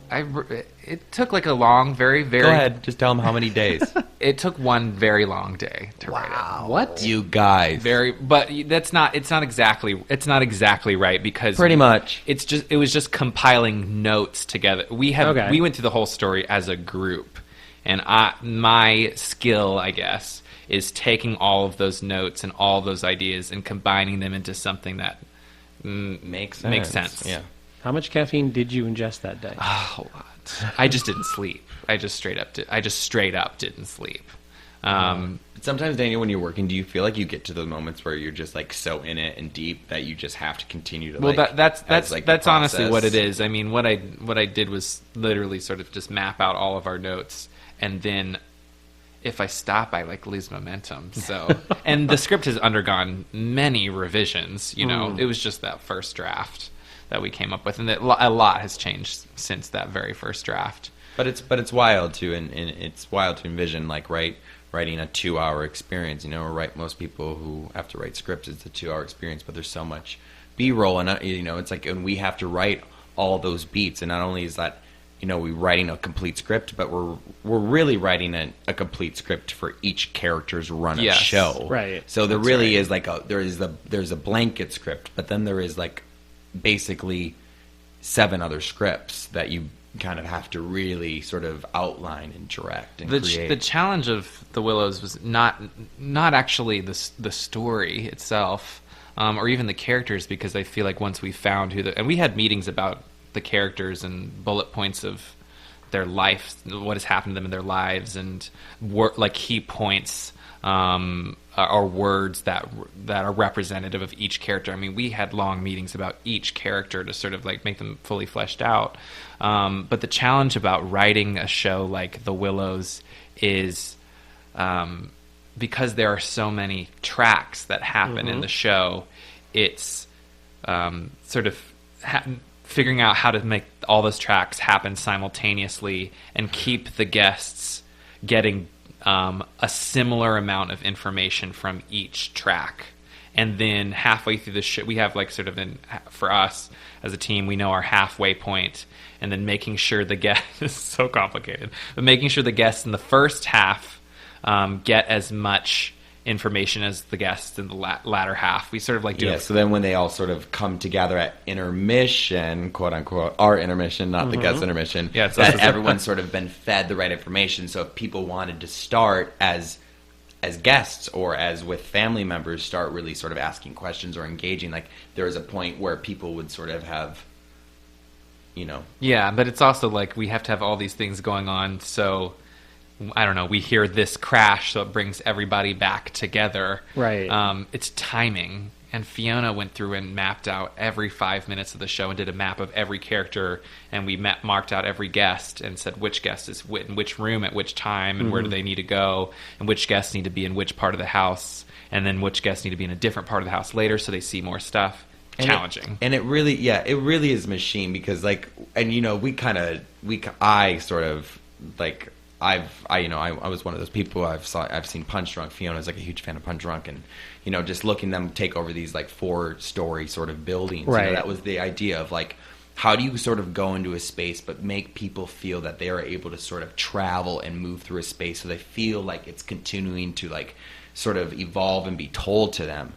[SPEAKER 4] It took like a long, very, very...
[SPEAKER 5] Go ahead. Just tell them how many days.
[SPEAKER 4] It took one very long day to write it.
[SPEAKER 1] What?
[SPEAKER 5] You guys.
[SPEAKER 4] But it's not exactly right, because
[SPEAKER 5] Pretty much.
[SPEAKER 4] it was just compiling notes together. We went through the whole story as a group, and my skill, I guess, is taking all of those notes and all those ideas and combining them into something that
[SPEAKER 5] makes
[SPEAKER 4] sense.
[SPEAKER 5] Yeah.
[SPEAKER 1] How much caffeine did you ingest that day?
[SPEAKER 4] A whole lot. I just didn't sleep. I just straight up didn't sleep.
[SPEAKER 5] Sometimes, Daniel, when you're working, do you feel like you get to those moments where you're just like so in it and deep that you just have to continue to?
[SPEAKER 4] Well, that's honestly what it is. I mean, what I did was literally sort of just map out all of our notes, and then if I stop, I like lose momentum. So, and the script has undergone many revisions. You know, it was just that first draft that we came up with, and a lot has changed since that very first draft.
[SPEAKER 5] But it's wild to and it's wild to envision like writing a 2-hour experience. You know, or most people who have to write scripts, it's a 2-hour experience, but there's so much B-roll, and it's like, and we have to write all those beats, and not only is that we're writing a complete script, but we're really writing a complete script for each character's run of show.
[SPEAKER 1] Right.
[SPEAKER 5] So there really is like there's a blanket script, but then there is like basically 7 other scripts that you kind of have to really sort of outline and direct and create.
[SPEAKER 4] The challenge of the Willows was not actually the story itself, or even the characters, because I feel like once we found and we had meetings about the characters and bullet points of their life, what has happened to them in their lives, and like key points or words that are representative of each character. I mean, we had long meetings about each character to sort of like make them fully fleshed out. But the challenge about writing a show like The Willows is because there are so many tracks that happen in the show, it's sort of figuring out how to make all those tracks happen simultaneously and keep the guests getting a similar amount of information from each track. And then halfway through the show, we have like sort of for us as a team, we know our halfway point, and then making sure the guests, this is so complicated, but making sure the guests in the first half get as much information as the guests in the latter half. We sort of like do it.
[SPEAKER 5] So then when they all sort of come together at intermission, quote unquote, our intermission, not the guest intermission, that everyone's sort of been fed the right information. So if people wanted to start as guests or as with family members, start really sort of asking questions or engaging, like there was a point where people would sort of have,
[SPEAKER 4] Yeah, but it's also like we have to have all these things going on, so I don't know, we hear this crash, so it brings everybody back together.
[SPEAKER 1] Right.
[SPEAKER 4] It's timing. And Fiona went through and mapped out every 5 minutes of the show and did a map of every character, and we marked out every guest and said which guest is in which room at which time, and where do they need to go, and which guests need to be in which part of the house, and then which guests need to be in a different part of the house later so they see more stuff. Challenging.
[SPEAKER 5] It really is machine, because like, and I was one of those people. I've seen Punch Drunk. Fiona's like a huge fan of Punch Drunk, and just looking them take over these like 4-story sort of buildings.
[SPEAKER 1] Right.
[SPEAKER 5] That was the idea of like, how do you sort of go into a space but make people feel that they are able to sort of travel and move through a space so they feel like it's continuing to like sort of evolve and be told to them.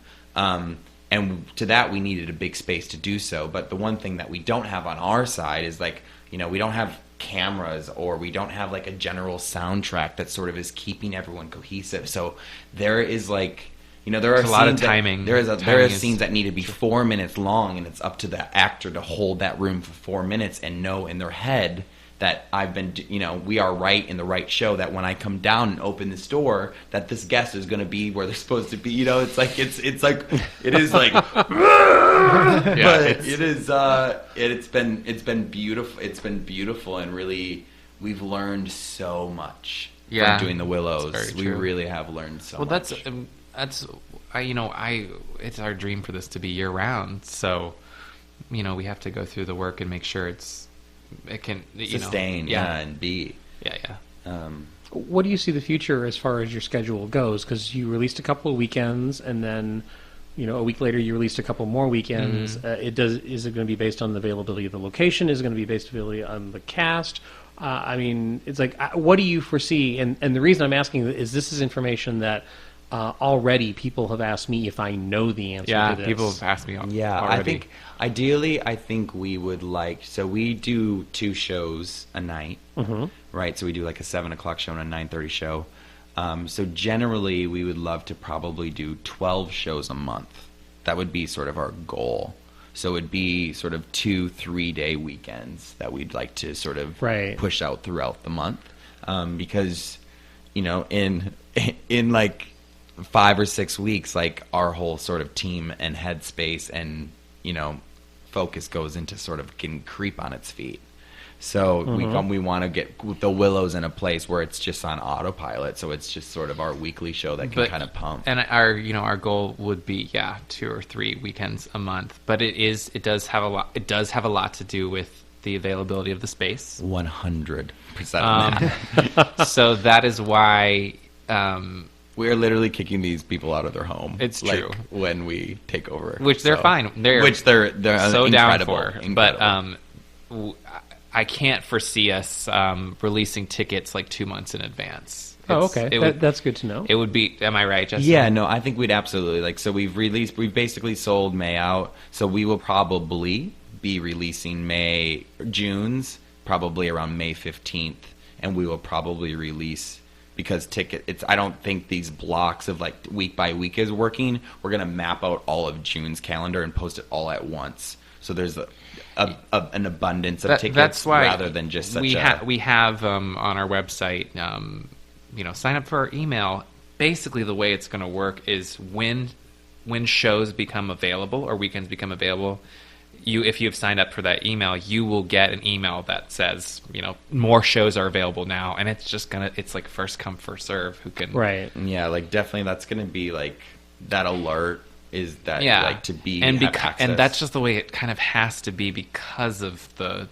[SPEAKER 5] And to that, we needed a big space to do so. But the one thing that we don't have on our side is like, we don't have cameras, or we don't have like a general soundtrack that sort of is keeping everyone cohesive. So there is like, there are
[SPEAKER 4] a lot of timing.
[SPEAKER 5] There are scenes that need to be 4 minutes long, and it's up to the actor to hold that room for 4 minutes and know in their head that we are right in the right show, that when I come down and open this door, that this guest is going to be where they're supposed to be. It's like, it is like, but it's been beautiful. It's been beautiful, and really, we've learned so much from doing the Willows. We really have learned so much.
[SPEAKER 4] It's our dream for this to be year round. So we have to go through the work and make sure it can
[SPEAKER 5] sustain, and be.
[SPEAKER 4] Yeah.
[SPEAKER 1] What do you see the future as far as your schedule goes? Because you released a couple of weekends, and then, a week later you released a couple more weekends. Is it going to be based on the availability of the location? Is it going to be based on the cast? It's like, what do you foresee? And the reason I'm asking is this is information that already people have asked me if I know the answer to this.
[SPEAKER 4] Yeah, people have asked me already.
[SPEAKER 5] I think, ideally, we would like, so we do 2 shows a night, right? So we do like a 7 o'clock show and a 9:30 show. So generally, we would love to probably do 12 shows a month. That would be sort of our goal. So it'd be sort of 2-3 day weekends that we'd like to sort of push out throughout the month. Because, in like 5 or 6 weeks, like our whole sort of team and headspace and, focus goes into sort of getting creep on its feet. So we want to get the Willows in a place where it's just on autopilot. So it's just sort of our weekly show that can kind of pump.
[SPEAKER 4] And our goal would be 2 or 3 weekends a month. But it does have a lot. It does have a lot to do with the availability of the space.
[SPEAKER 5] 100%.
[SPEAKER 4] So that is why.
[SPEAKER 5] We are literally kicking these people out of their home.
[SPEAKER 4] It's true.
[SPEAKER 5] When we take over,
[SPEAKER 4] which they're fine. They're so down for. Incredible. But I can't foresee us releasing tickets like 2 months in advance.
[SPEAKER 1] Okay. That's good to know.
[SPEAKER 4] It would be. Am I right, Justin?
[SPEAKER 5] Yeah. No, I think we'd absolutely So we've basically sold May out. So we will probably be releasing June's probably around May 15th, and we will probably release. Because I don't think these blocks of like week by week is working. We're gonna map out all of June's calendar and post it all at once. So there's an abundance of tickets.
[SPEAKER 4] That's why
[SPEAKER 5] rather than just such
[SPEAKER 4] we have on our website, sign up for our email. Basically, the way it's going to work is when shows become available or weekends become available. If you've signed up for that email, you will get an email that says, more shows are available now, and it's like first come, first serve. Who can?
[SPEAKER 1] Right.
[SPEAKER 5] Yeah, like definitely that's gonna be like that alert is that like to be
[SPEAKER 4] and that's just the way it kind of has to be because of the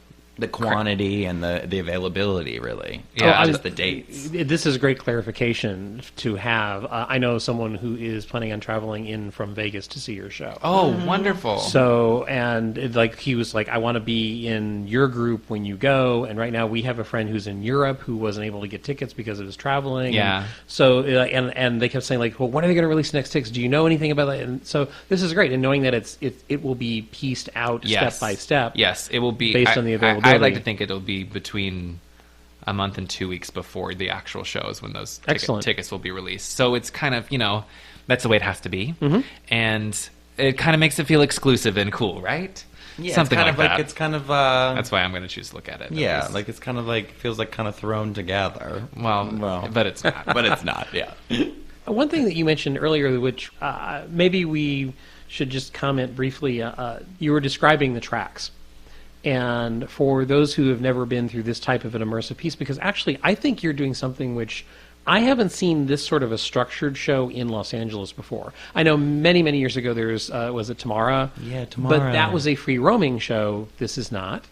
[SPEAKER 5] quantity and the availability, really. Yeah, just the dates.
[SPEAKER 1] This is great clarification to have. I know someone who is planning on traveling in from Vegas to see your show.
[SPEAKER 4] Oh, wonderful.
[SPEAKER 1] So, and he was like, I want to be in your group when you go. And right now we have a friend who's in Europe who wasn't able to get tickets because of his traveling.
[SPEAKER 4] Yeah.
[SPEAKER 1] And so, and they kept saying like, well, when are they going to release the next tickets? Do you know anything about that? And so this is great. And knowing that it will be pieced out step by step.
[SPEAKER 4] Yes, it will be.
[SPEAKER 1] Based on the availability.
[SPEAKER 4] I'd like to think it'll be between a month and 2 weeks before the actual shows when those tickets will be released. So it's kind of, that's the way it has to be. And it kind of makes it feel exclusive and cool, right?
[SPEAKER 5] Yeah,
[SPEAKER 4] something
[SPEAKER 5] it's kind
[SPEAKER 4] like
[SPEAKER 5] of
[SPEAKER 4] that.
[SPEAKER 5] like it's kind of.
[SPEAKER 4] That's why I'm going to choose to look at it.
[SPEAKER 5] Yeah, like it's kind of like feels like kind of thrown together.
[SPEAKER 4] Well, but it's not.
[SPEAKER 5] But it's not. Yeah.
[SPEAKER 1] One thing that you mentioned earlier, which maybe we should just comment briefly. You were describing the tracks. And for those who have never been through this type of an immersive piece, because actually I think you're doing something which I haven't seen this sort of a structured show in Los Angeles before. I know many, many years ago there's, was it Tamara?
[SPEAKER 5] Yeah, Tamara.
[SPEAKER 1] But that was a free roaming show. This is not.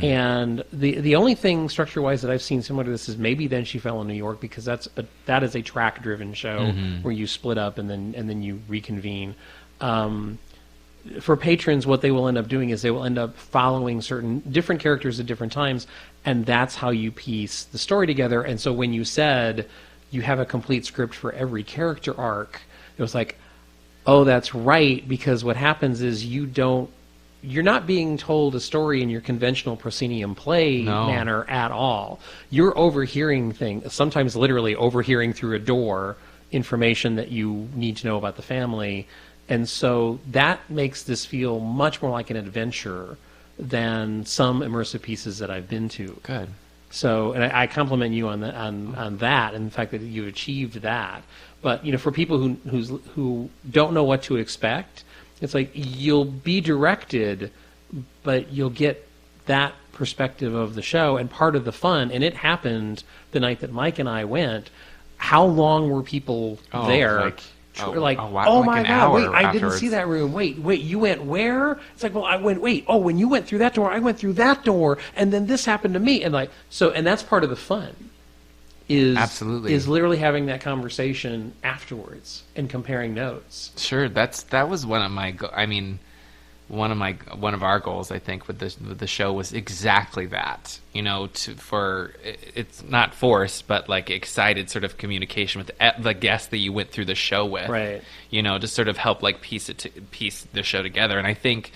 [SPEAKER 1] And the only thing structure-wise that I've seen similar to this is maybe Then She Fell in New York, because that is a track-driven show where you split up and then you reconvene. For patrons, what they will end up doing is they will end up following certain different characters at different times, and that's how you piece the story together. And so when you said you have a complete script for every character arc, it was like, oh, that's right, because what happens is you're not being told a story in your conventional proscenium play manner at all. You're overhearing things, sometimes literally overhearing through a door information that you need to know about the family. And so that makes this feel much more like an adventure than some immersive pieces that I've been to.
[SPEAKER 4] Good.
[SPEAKER 1] So, and I compliment you on that, and the fact that you've achieved that. But for people who don't know what to expect, it's like you'll be directed, but you'll get that perspective of the show and part of the fun. And it happened the night that Mike and I went. How long were people there?
[SPEAKER 4] Like
[SPEAKER 1] oh my God, wait, I didn't see that room. Wait, you went where? It's like, well, I went, wait, oh, when you went through that door, I went through that door, and then this happened to me. And and that's part of the fun. Is literally having that conversation afterwards and comparing notes.
[SPEAKER 4] Sure, that was one of our goals, I think, with the show was exactly that. It's not forced, but like excited sort of communication with the guests that you went through the show with,
[SPEAKER 1] right?
[SPEAKER 4] To sort of help like piece the show together. And I think,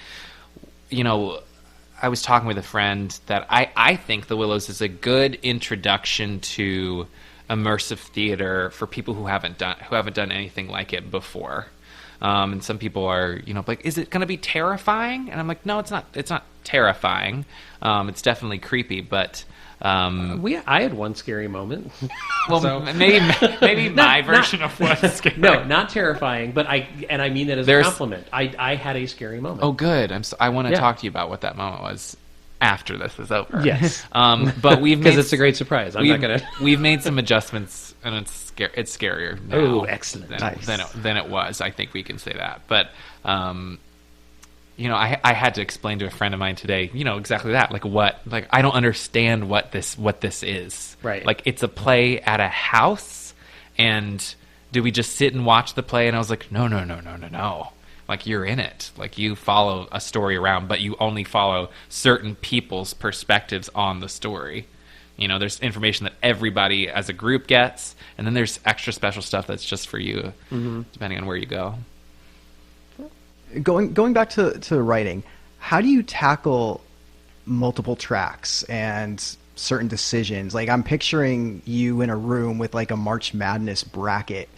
[SPEAKER 4] I was talking with a friend that I think The Willows is a good introduction to immersive theater for people who haven't done anything like it before. And some people are, like, is it going to be terrifying? And I'm like, no, it's not. It's not terrifying. It's definitely creepy, but
[SPEAKER 1] I had one scary moment.
[SPEAKER 4] Well, so. maybe my version of what's scary.
[SPEAKER 1] No, not terrifying, but I mean that as a compliment. I had a scary moment.
[SPEAKER 4] Oh, good. I want to talk to you about what that moment was after this is over.
[SPEAKER 1] Yes.
[SPEAKER 4] But
[SPEAKER 1] because it's a great surprise.
[SPEAKER 4] We've made some adjustments, and it's scarier now.
[SPEAKER 1] Oh, excellent.
[SPEAKER 4] Than it was. I think we can say that. But I had to explain to a friend of mine today, exactly that. Like I don't understand what this is.
[SPEAKER 1] Right.
[SPEAKER 4] Like, it's a play at a house, and do we just sit and watch the play? And I was like, no. Like, you're in it. Like, you follow a story around, but you only follow certain people's perspectives on the story. There's information that everybody as a group gets, and then there's extra special stuff that's just for you, depending on where you go.
[SPEAKER 3] Going back to writing, how do you tackle multiple tracks and certain decisions? Like, I'm picturing you in a room with like a March Madness bracket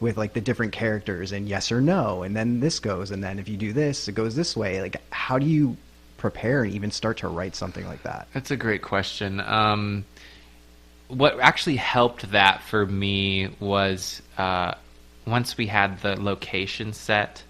[SPEAKER 3] with like the different characters and yes or no, and then this goes, and then if you do this, it goes this way. Like, how do you prepare and even start to write something like that?
[SPEAKER 4] That's a great question. What actually helped that for me was once we had the location set,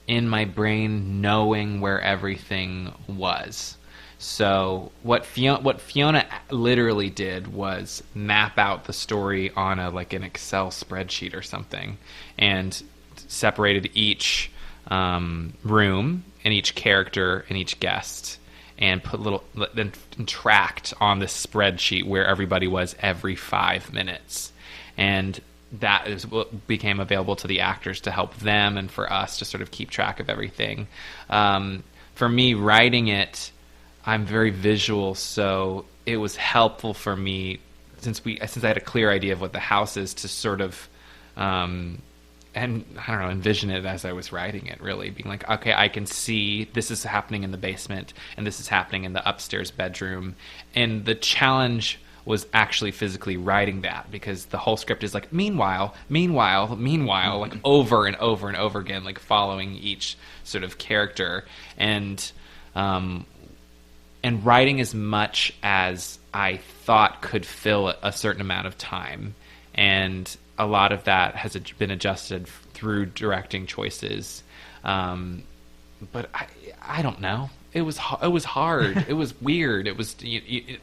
[SPEAKER 4] in my brain knowing where everything was. So what Fiona literally did was map out the story on an Excel spreadsheet or something, and separated each room and each character and each guest, and then tracked on this spreadsheet where everybody was every 5 minutes. And that is what became available to the actors to help them and for us to sort of keep track of everything. For me, writing it, I'm very visual, so it was helpful for me since I had a clear idea of what the house is to sort of envision it as I was writing it, really being like, okay, I can see this is happening in the basement and this is happening in the upstairs bedroom. And the challenge was actually physically writing that, because the whole script is like meanwhile, like over and over and over again, like following each sort of character, and writing as much as I thought could fill a certain amount of time. And a lot of that has been adjusted through directing choices. But I don't know. It was hard. It was weird. It was,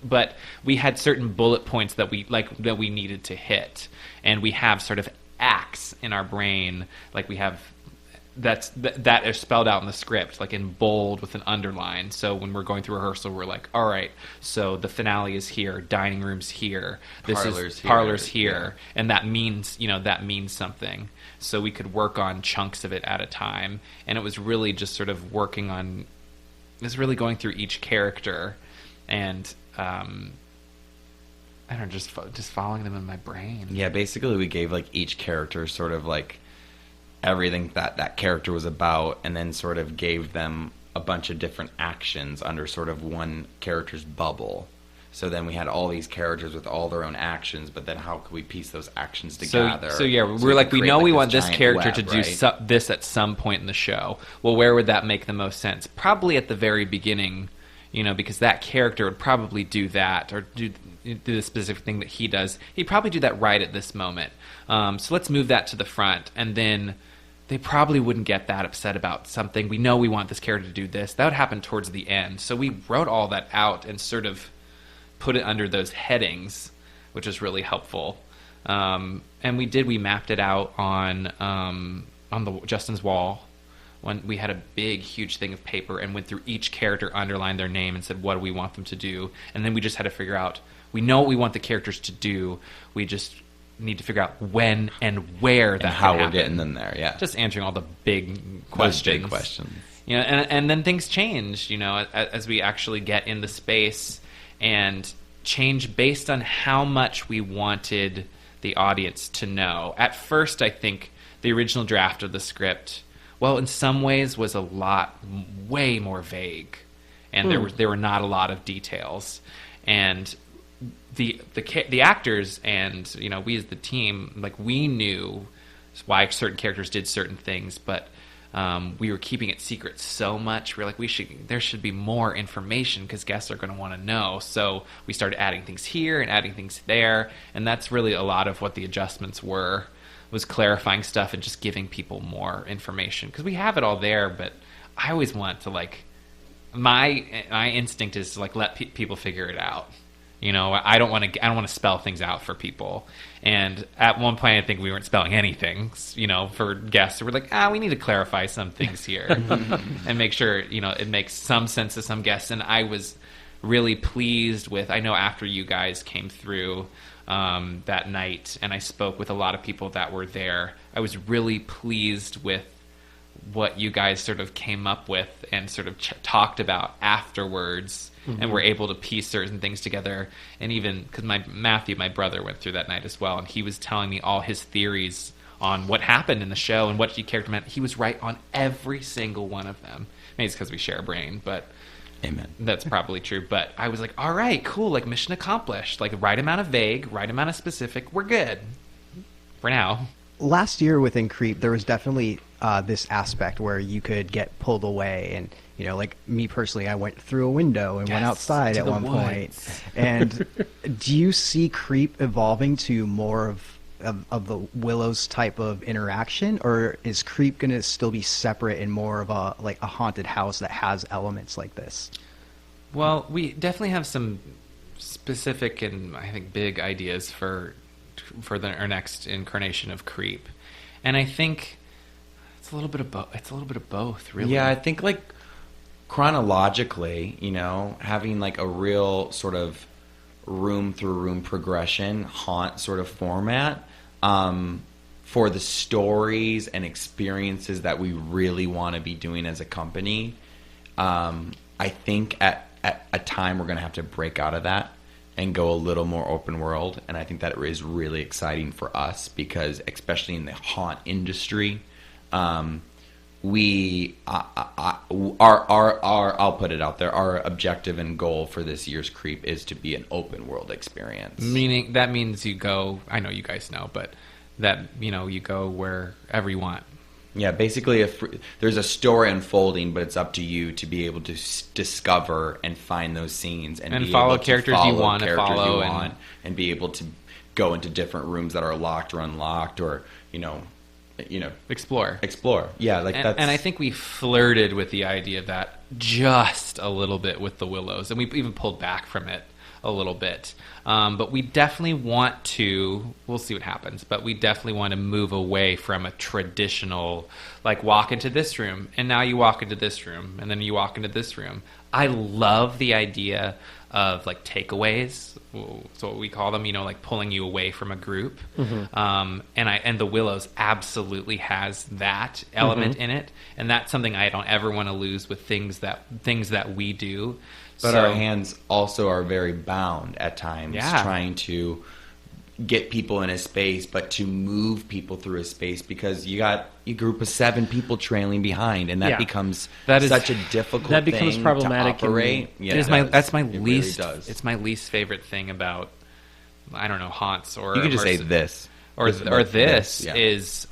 [SPEAKER 4] but we had certain bullet points that we needed to hit, and we have sort of acts in our brain, like we have that is spelled out in the script, like in bold with an underline. So when we're going through rehearsal, we're like, all right, so the finale is here, dining room's here, parlor's here, and that means something. So we could work on chunks of it at a time, and it was really just sort of going through each character, and I don't know, just following them in my brain.
[SPEAKER 5] Yeah, basically we gave like each character sort of like everything that character was about, and then sort of gave them a bunch of different actions under sort of one character's bubble. So then we had all these characters with all their own actions, but then how could we piece those actions together?
[SPEAKER 4] So yeah, we're like, we know we want this character to do this at some point in the show. Well, where would that make the most sense? Probably at the very beginning, because that character would probably do that, or do the specific thing that he does. He'd probably do that right at this moment. So let's move that to the front, and then they probably wouldn't get that upset about something. We know we want this character to do this. That would happen towards the end. So we wrote all that out and sort of put it under those headings, which is really helpful. And we mapped it out on the Justin's wall. When we had a big, huge thing of paper and went through each character, underlined their name, and said, what do we want them to do? And then we just had to figure out, we know what we want the characters to do. We just need to figure out when and where that
[SPEAKER 5] how
[SPEAKER 4] happen.
[SPEAKER 5] We're getting them there, yeah.
[SPEAKER 4] Just answering all the big questions.
[SPEAKER 5] Big questions.
[SPEAKER 4] You know, and then things change, you know, as we actually get in the space, and change based on how much we wanted the audience to know. At first, I think the original draft of the script, well, in some ways was way more vague, and there were not a lot of details, and the actors and, you know, we as the team, like, we knew why certain characters did certain things, but we were keeping it secret so much. We're like, there should be more information because guests are going to want to know. So we started adding things here and adding things there, and that's really a lot of what the adjustments was clarifying stuff and just giving people more information, because we have it all there. But I always want to, like, my instinct is to, like, let people figure it out. You know, I don't want to spell things out for people. And at one point, I think we weren't spelling anything, you know, for guests. So we're like, we need to clarify some things here and make sure, you know, it makes some sense to some guests. And I was really pleased with, I know after you guys came through that night and I spoke with a lot of people that were there, I was really pleased with what you guys sort of came up with and sort of talked about afterwards. And we're able to piece certain things together. And even because Matthew, my brother, went through that night as well, and he was telling me all his theories on what happened in the show and what each character meant. He was right on every single one of them. Maybe it's because we share a brain, but
[SPEAKER 5] amen. That's
[SPEAKER 4] probably true. But I was like, all right, cool, like, mission accomplished. Like, right amount of vague, right amount of specific. We're good for now.
[SPEAKER 3] Last year within Creep, there was definitely this aspect where you could get pulled away. And, you know, like me personally, I went through a window and went outside at one point. And do you see Creep evolving to more of the Willows type of interaction? Or is Creep going to still be separate and more of a haunted house that has elements like this?
[SPEAKER 4] Well, we definitely have some specific and, I think, big ideas for our next incarnation of Creep, and I think it's a little bit of both. It's a little bit of both, really.
[SPEAKER 5] Yeah, I think, like, chronologically, you know, having, like, a real sort of room through room progression haunt sort of format for the stories and experiences that we really want to be doing as a company. I think at a time we're going to have to break out of that and go a little more open world, and I think that is really exciting for us because, especially in the haunt industry, I'll put it out there. Our objective and goal for this year's Creep is to be an open world experience.
[SPEAKER 4] Meaning that means you go. I know you guys know, but that, you know, you go wherever you want.
[SPEAKER 5] Yeah, basically, if there's a story unfolding, but it's up to you to be able to discover and find those scenes and be
[SPEAKER 4] follow
[SPEAKER 5] able to
[SPEAKER 4] characters
[SPEAKER 5] follow
[SPEAKER 4] you want to
[SPEAKER 5] characters
[SPEAKER 4] follow,
[SPEAKER 5] you want, and be able to go into different rooms that are locked or unlocked, or you know,
[SPEAKER 4] explore.
[SPEAKER 5] Yeah, like that's.
[SPEAKER 4] And I think we flirted with the idea of that just a little bit with the Willows, and we even pulled back from it a little bit. But we definitely want to, we'll see what happens, but we definitely want to move away from a traditional, like, walk into this room, and now you walk into this room, and then you walk into this room. I love the idea of, like, takeaways, so what we call them, you know, like pulling you away from a group. And the Willows absolutely has that element in it, and that's something I don't ever want to lose with things that we do.
[SPEAKER 5] But our hands also are very bound at times, trying to get people in a space, but to move people through a space, because you got a group of 7 people trailing behind, and that becomes such a difficult
[SPEAKER 1] that becomes
[SPEAKER 5] thing
[SPEAKER 1] problematic
[SPEAKER 5] to operate.
[SPEAKER 4] That's my
[SPEAKER 5] it
[SPEAKER 4] least.
[SPEAKER 5] Really does.
[SPEAKER 4] It's my least favorite thing about, I don't know, haunts or
[SPEAKER 5] you can just say this
[SPEAKER 4] this is.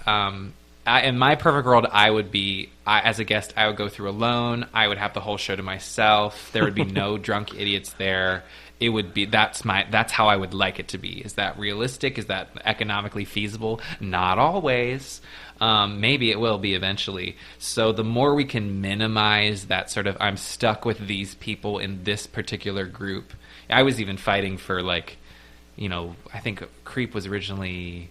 [SPEAKER 4] In my perfect world, I would be, as a guest, I would go through alone. I would have the whole show to myself. There would be no drunk idiots there. It would be, that's how I would like it to be. Is that realistic? Is that economically feasible? Not always. Maybe it will be eventually. So the more we can minimize that sort of, I'm stuck with these people in this particular group. I was even fighting for, like, I think Creep was originally,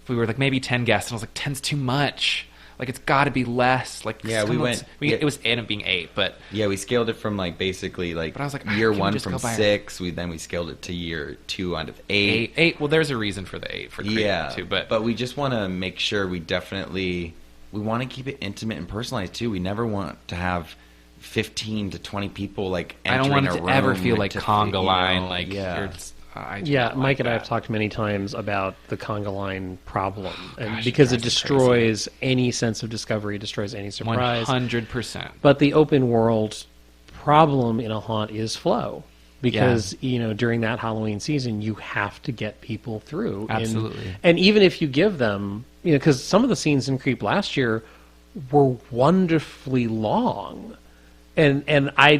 [SPEAKER 4] we were like maybe 10 guests, and I was like, 10's too much. Like, it's got to be less. Like,
[SPEAKER 5] yeah, we went.
[SPEAKER 4] It was ended up being 8, but
[SPEAKER 5] yeah, we scaled it from like basically like. But I was like, year 1 from 6. We scaled it to year 2 out of 8.
[SPEAKER 4] 8. Well, there's a reason for the 8 for Creep too, but
[SPEAKER 5] we just want to make sure we want to keep it intimate and personalized too. We never want to have 15 to 20 people like entering
[SPEAKER 4] I don't want it to ever feel like conga line.
[SPEAKER 1] Mike and I have talked many times about the conga line problem, and because it destroys any sense of discovery, it destroys any surprise.
[SPEAKER 4] 100%.
[SPEAKER 1] But the open world problem in a haunt is flow, because during that Halloween season, you have to get people through.
[SPEAKER 4] Absolutely.
[SPEAKER 1] And even if you give them, because some of the scenes in Creep last year were wonderfully long. And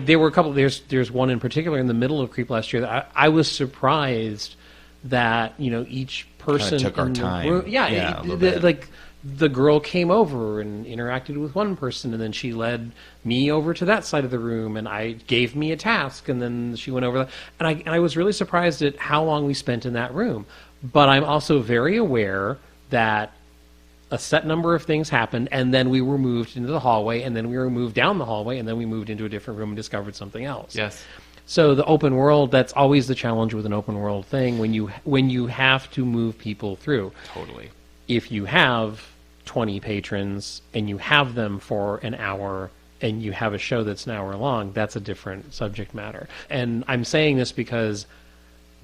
[SPEAKER 1] there were a couple. There's one in particular in the middle of Creep last year that I was surprised that each person
[SPEAKER 5] took our time.
[SPEAKER 1] Like the girl came over and interacted with one person, and then she led me over to that side of the room, and I gave me a task, and then she went over. And I was really surprised at how long we spent in that room. But I'm also very aware that a set number of things happened, and then we were moved into the hallway, and then we were moved down the hallway, and then we moved into a different room and discovered something else.
[SPEAKER 4] Yes.
[SPEAKER 1] So the open world, that's always the challenge with an open world thing, when you have to move people through.
[SPEAKER 4] Totally.
[SPEAKER 1] If you have 20 patrons and you have them for an hour and you have a show that's an hour long, that's a different subject matter. And I'm saying this because,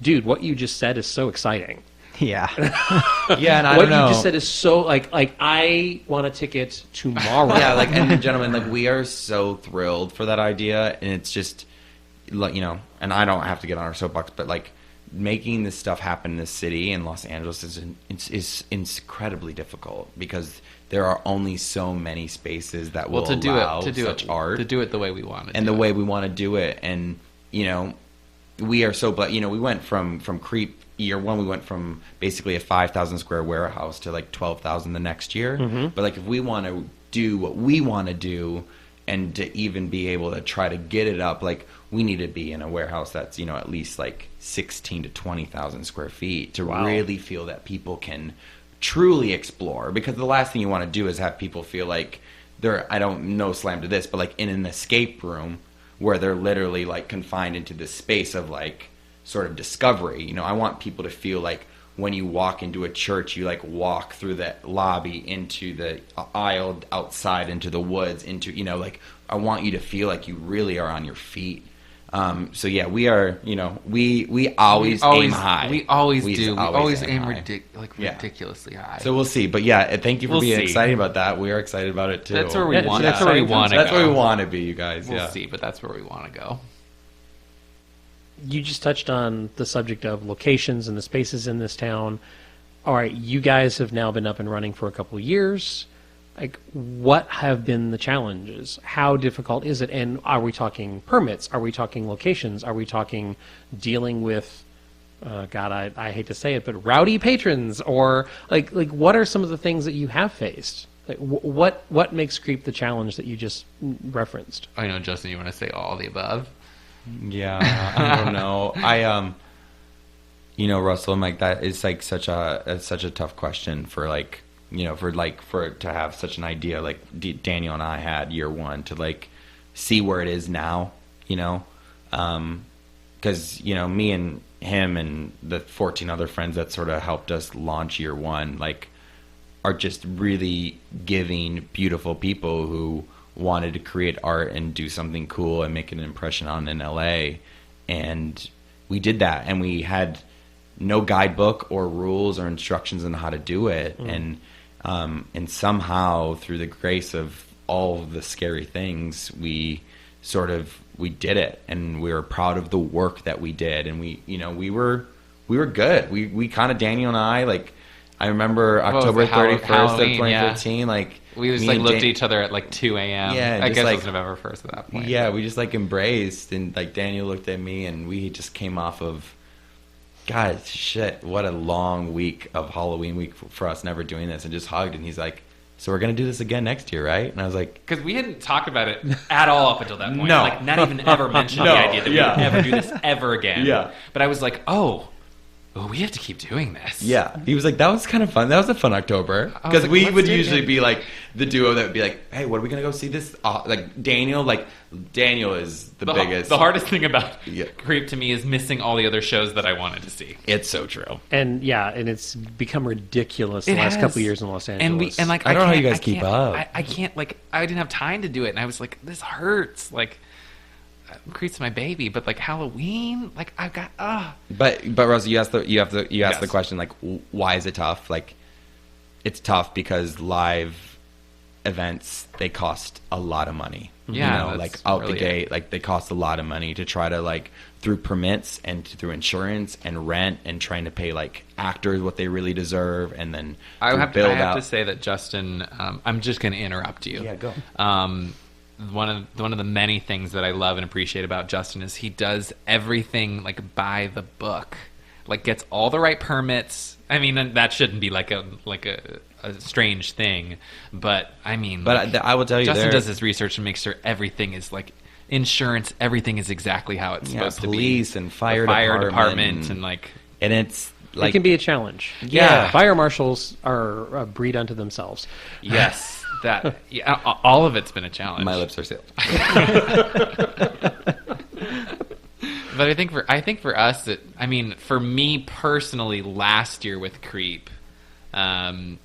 [SPEAKER 1] dude, what you just said is so exciting.
[SPEAKER 3] Yeah.
[SPEAKER 5] Yeah, and I
[SPEAKER 1] don't
[SPEAKER 5] know.
[SPEAKER 1] What you just said is so, like I want a ticket tomorrow.
[SPEAKER 5] Yeah, and gentlemen, we are so thrilled for that idea, and it's just, and I don't have to get on our soapbox, but making this stuff happen in this city in Los Angeles is incredibly difficult, because there are only so many spaces that will allow such art.
[SPEAKER 4] To do it the way we want to
[SPEAKER 5] and the way we want to do it. And, we are so blessed. We went from Creep year 1, we went from basically a 5,000 square warehouse to 12,000 the next year. Mm-hmm. But if we want to do what we want to do, and to even be able to try to get it up, we need to be in a warehouse that's at least 16 to 20,000 square feet to really feel that people can truly explore. Because the last thing you want to do is have people feel like they're, I don't know, slam to this, but in an escape room where they're literally confined into this space of sort of discovery. I want people to feel like when you walk into a church, you walk through the lobby into the aisle, outside into the woods, into I want you to feel like you really are on your feet. So yeah, we are. We always aim high.
[SPEAKER 4] We always do. We always aim ridiculously high.
[SPEAKER 5] So we'll see. But yeah, thank you for being excited about that. We are excited about it too.
[SPEAKER 4] That's where we want. That's where we want to go.
[SPEAKER 5] That's where we want to be, you guys.
[SPEAKER 4] We'll see, but that's where we want to go.
[SPEAKER 1] You just touched on the subject of locations and the spaces in this town. All right, you guys have now been up and running for a couple of years. What have been the challenges? How difficult is it? And are we talking permits? Are we talking locations? Are we talking dealing with, I hate to say it, but rowdy patrons? Or what are some of the things that you have faced? What makes Creep the challenge that you just referenced?
[SPEAKER 4] I know, Justin, you want to say all the above?
[SPEAKER 5] Yeah, I don't know. Russell, I'm that is such a tough question for for it to have such an idea Daniel and I had year 1 to see where it is now, because me and him and the 14 other friends that sort of helped us launch year 1 are just really giving, beautiful people who wanted to create art and do something cool and make an impression on in LA. And we did that, and we had no guidebook or rules or instructions on how to do it. And somehow, through the grace of all of the scary things, we did it, and we were proud of the work that we did. And we were good. We kind of, Daniel and I remember October 31st of 2015,
[SPEAKER 4] we just looked at each other at 2 a.m.
[SPEAKER 5] Yeah,
[SPEAKER 4] I guess it was November 1st at that point.
[SPEAKER 5] Yeah, we just embraced, and Daniel looked at me, and we just came off of, God, shit, what a long week of Halloween week for us, never doing this, and just hugged, and he's like, so we're going to do this again next year, right? And I was like...
[SPEAKER 4] Because we hadn't talked about it at all up until that point.
[SPEAKER 5] No.
[SPEAKER 4] Not even ever mentioned the idea that we would ever do this ever again.
[SPEAKER 5] Yeah.
[SPEAKER 4] But I was like, oh, oh, we have to keep doing this.
[SPEAKER 5] Yeah. He was like, that was kind of fun. That was a fun October. Because
[SPEAKER 4] like,
[SPEAKER 5] we would usually be like the duo that would be like, hey, what are we going to go see this? Daniel is the biggest.
[SPEAKER 4] The hardest thing about Creep to me is missing all the other shows that I wanted to see.
[SPEAKER 5] It's so true.
[SPEAKER 1] And it's become ridiculous the last couple of years in Los Angeles.
[SPEAKER 4] And
[SPEAKER 5] I don't know how you guys keep up.
[SPEAKER 4] I can't, I didn't have time to do it. And I was like, this hurts. Like, Creep's my baby, but like Halloween, like I've got
[SPEAKER 5] But Rosie, you asked the question, like, why is it tough? Like, it's tough because live events, they cost a lot of money.
[SPEAKER 4] Yeah,
[SPEAKER 5] you know, like out the gate, like they cost a lot of money to try to like through permits and through insurance and rent and trying to pay like actors what they really deserve, and then
[SPEAKER 4] I have to say that Justin, I'm just going to interrupt you.
[SPEAKER 5] Yeah, go.
[SPEAKER 4] One of the many things that I love and appreciate about Justin is he does everything like by the book, like gets all the right permits. I mean, that shouldn't be like a strange thing, but I mean,
[SPEAKER 5] I will tell you,
[SPEAKER 4] Justin does his research and makes sure everything is like insurance, everything is exactly how it's supposed to be.
[SPEAKER 5] Police and fire
[SPEAKER 4] department and like,
[SPEAKER 5] and it's like
[SPEAKER 1] it can be a challenge.
[SPEAKER 5] Yeah,
[SPEAKER 1] fire marshals are a breed unto themselves.
[SPEAKER 4] Yes. All of it's been a challenge.
[SPEAKER 5] My lips are sealed.
[SPEAKER 4] But I think for us, for me personally, last year with Creep, although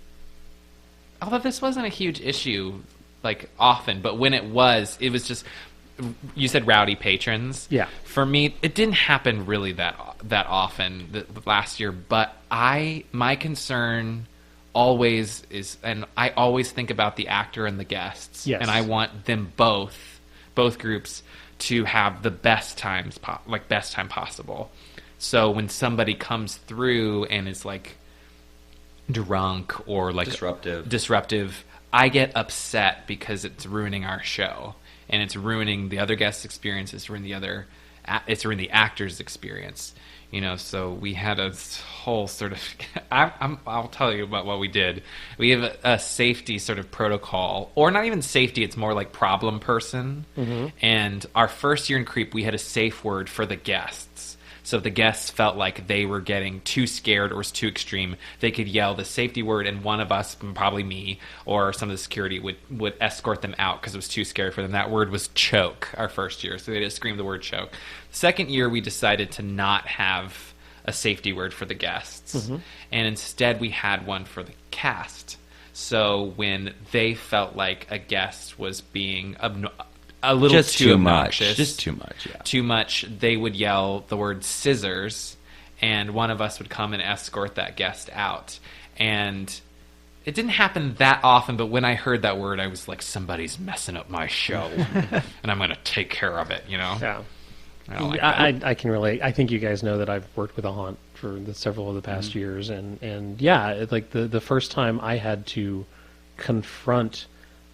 [SPEAKER 4] this wasn't a huge issue, like often, but when it was just, you said rowdy patrons.
[SPEAKER 1] Yeah.
[SPEAKER 4] For me, it didn't happen really that often last year, but my concern always is, and I always think about the actor and the guests.
[SPEAKER 1] Yes.
[SPEAKER 4] And I want them both groups to have the best time possible. So when somebody comes through and is like drunk or like disruptive, I get upset because it's ruining our show and it's ruining the other guest's experience. It's ruining the actor's experience. You know, so we had a whole sort of I'll tell you about what we did. We have a safety sort of protocol, or not even safety, it's more like problem person. Mm-hmm. And our first year in Creep, we had a safe word for the guests. So if the guests felt like they were getting too scared or was too extreme, they could yell the safety word, and one of us, probably me or some of the security, would escort them out because it was too scary for them. That word was choke our first year, so they just screamed the word choke. Second year, we decided to not have a safety word for the guests, mm-hmm. and instead we had one for the cast. So when they felt like a guest was being a little
[SPEAKER 5] just
[SPEAKER 4] too
[SPEAKER 5] obnoxious.
[SPEAKER 4] Just
[SPEAKER 5] too much, yeah.
[SPEAKER 4] Too much, they would yell the word scissors, and one of us would come and escort that guest out. And it didn't happen that often, but when I heard that word, I was like, somebody's messing up my show, and I'm going to take care of it, you know?
[SPEAKER 1] Yeah.
[SPEAKER 4] I
[SPEAKER 1] can relate. I think you guys know that I've worked with a haunt for several of the past mm-hmm. years, and yeah, like the first time I had to confront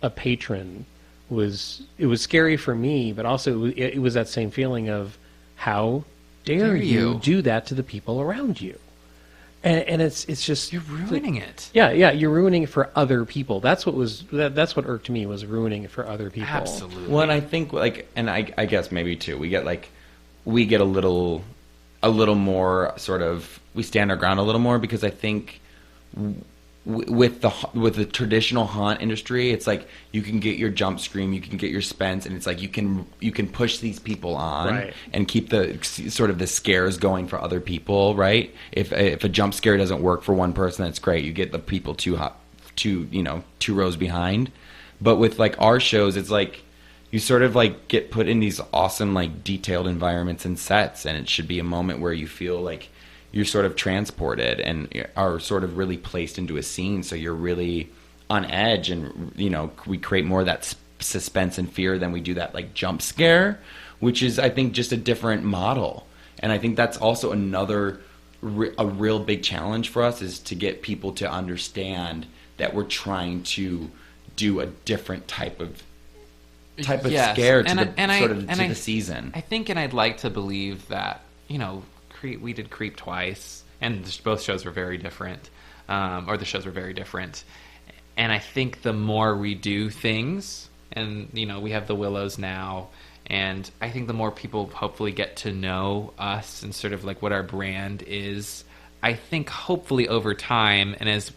[SPEAKER 1] a patron was scary for me, but also it was that same feeling of how dare you do that to the people around you, and it's just
[SPEAKER 4] you're ruining it.
[SPEAKER 1] Yeah, you're ruining it for other people. That's what irked me, was ruining it for other people.
[SPEAKER 4] Absolutely.
[SPEAKER 5] Well, and I think I guess maybe too, we get a little more sort of, we stand our ground a little more, because I think with the traditional haunt industry, it's like you can get your jump scream, you can get your Spence, and it's like you can push these people on, right, and keep the sort of the scares going for other people, right? If a jump scare doesn't work for one person, that's great. You get the people two rows behind. But with like our shows, it's like you sort of like get put in these awesome like detailed environments and sets, and it should be a moment where you feel like you're sort of transported and are sort of really placed into a scene, so you're really on edge, and we create more of that suspense and fear than we do that like jump scare, which is, I think, just a different model. And I think that's also another a real big challenge for us, is to get people to understand that we're trying to do a different type of scare to the season.
[SPEAKER 4] I think, and I'd like to believe that, we did Creep twice, and both shows were very different, or the shows were very different. And I think the more we do things, and we have the Willows now, and I think the more people hopefully get to know us and sort of like what our brand is, I think hopefully over time, and as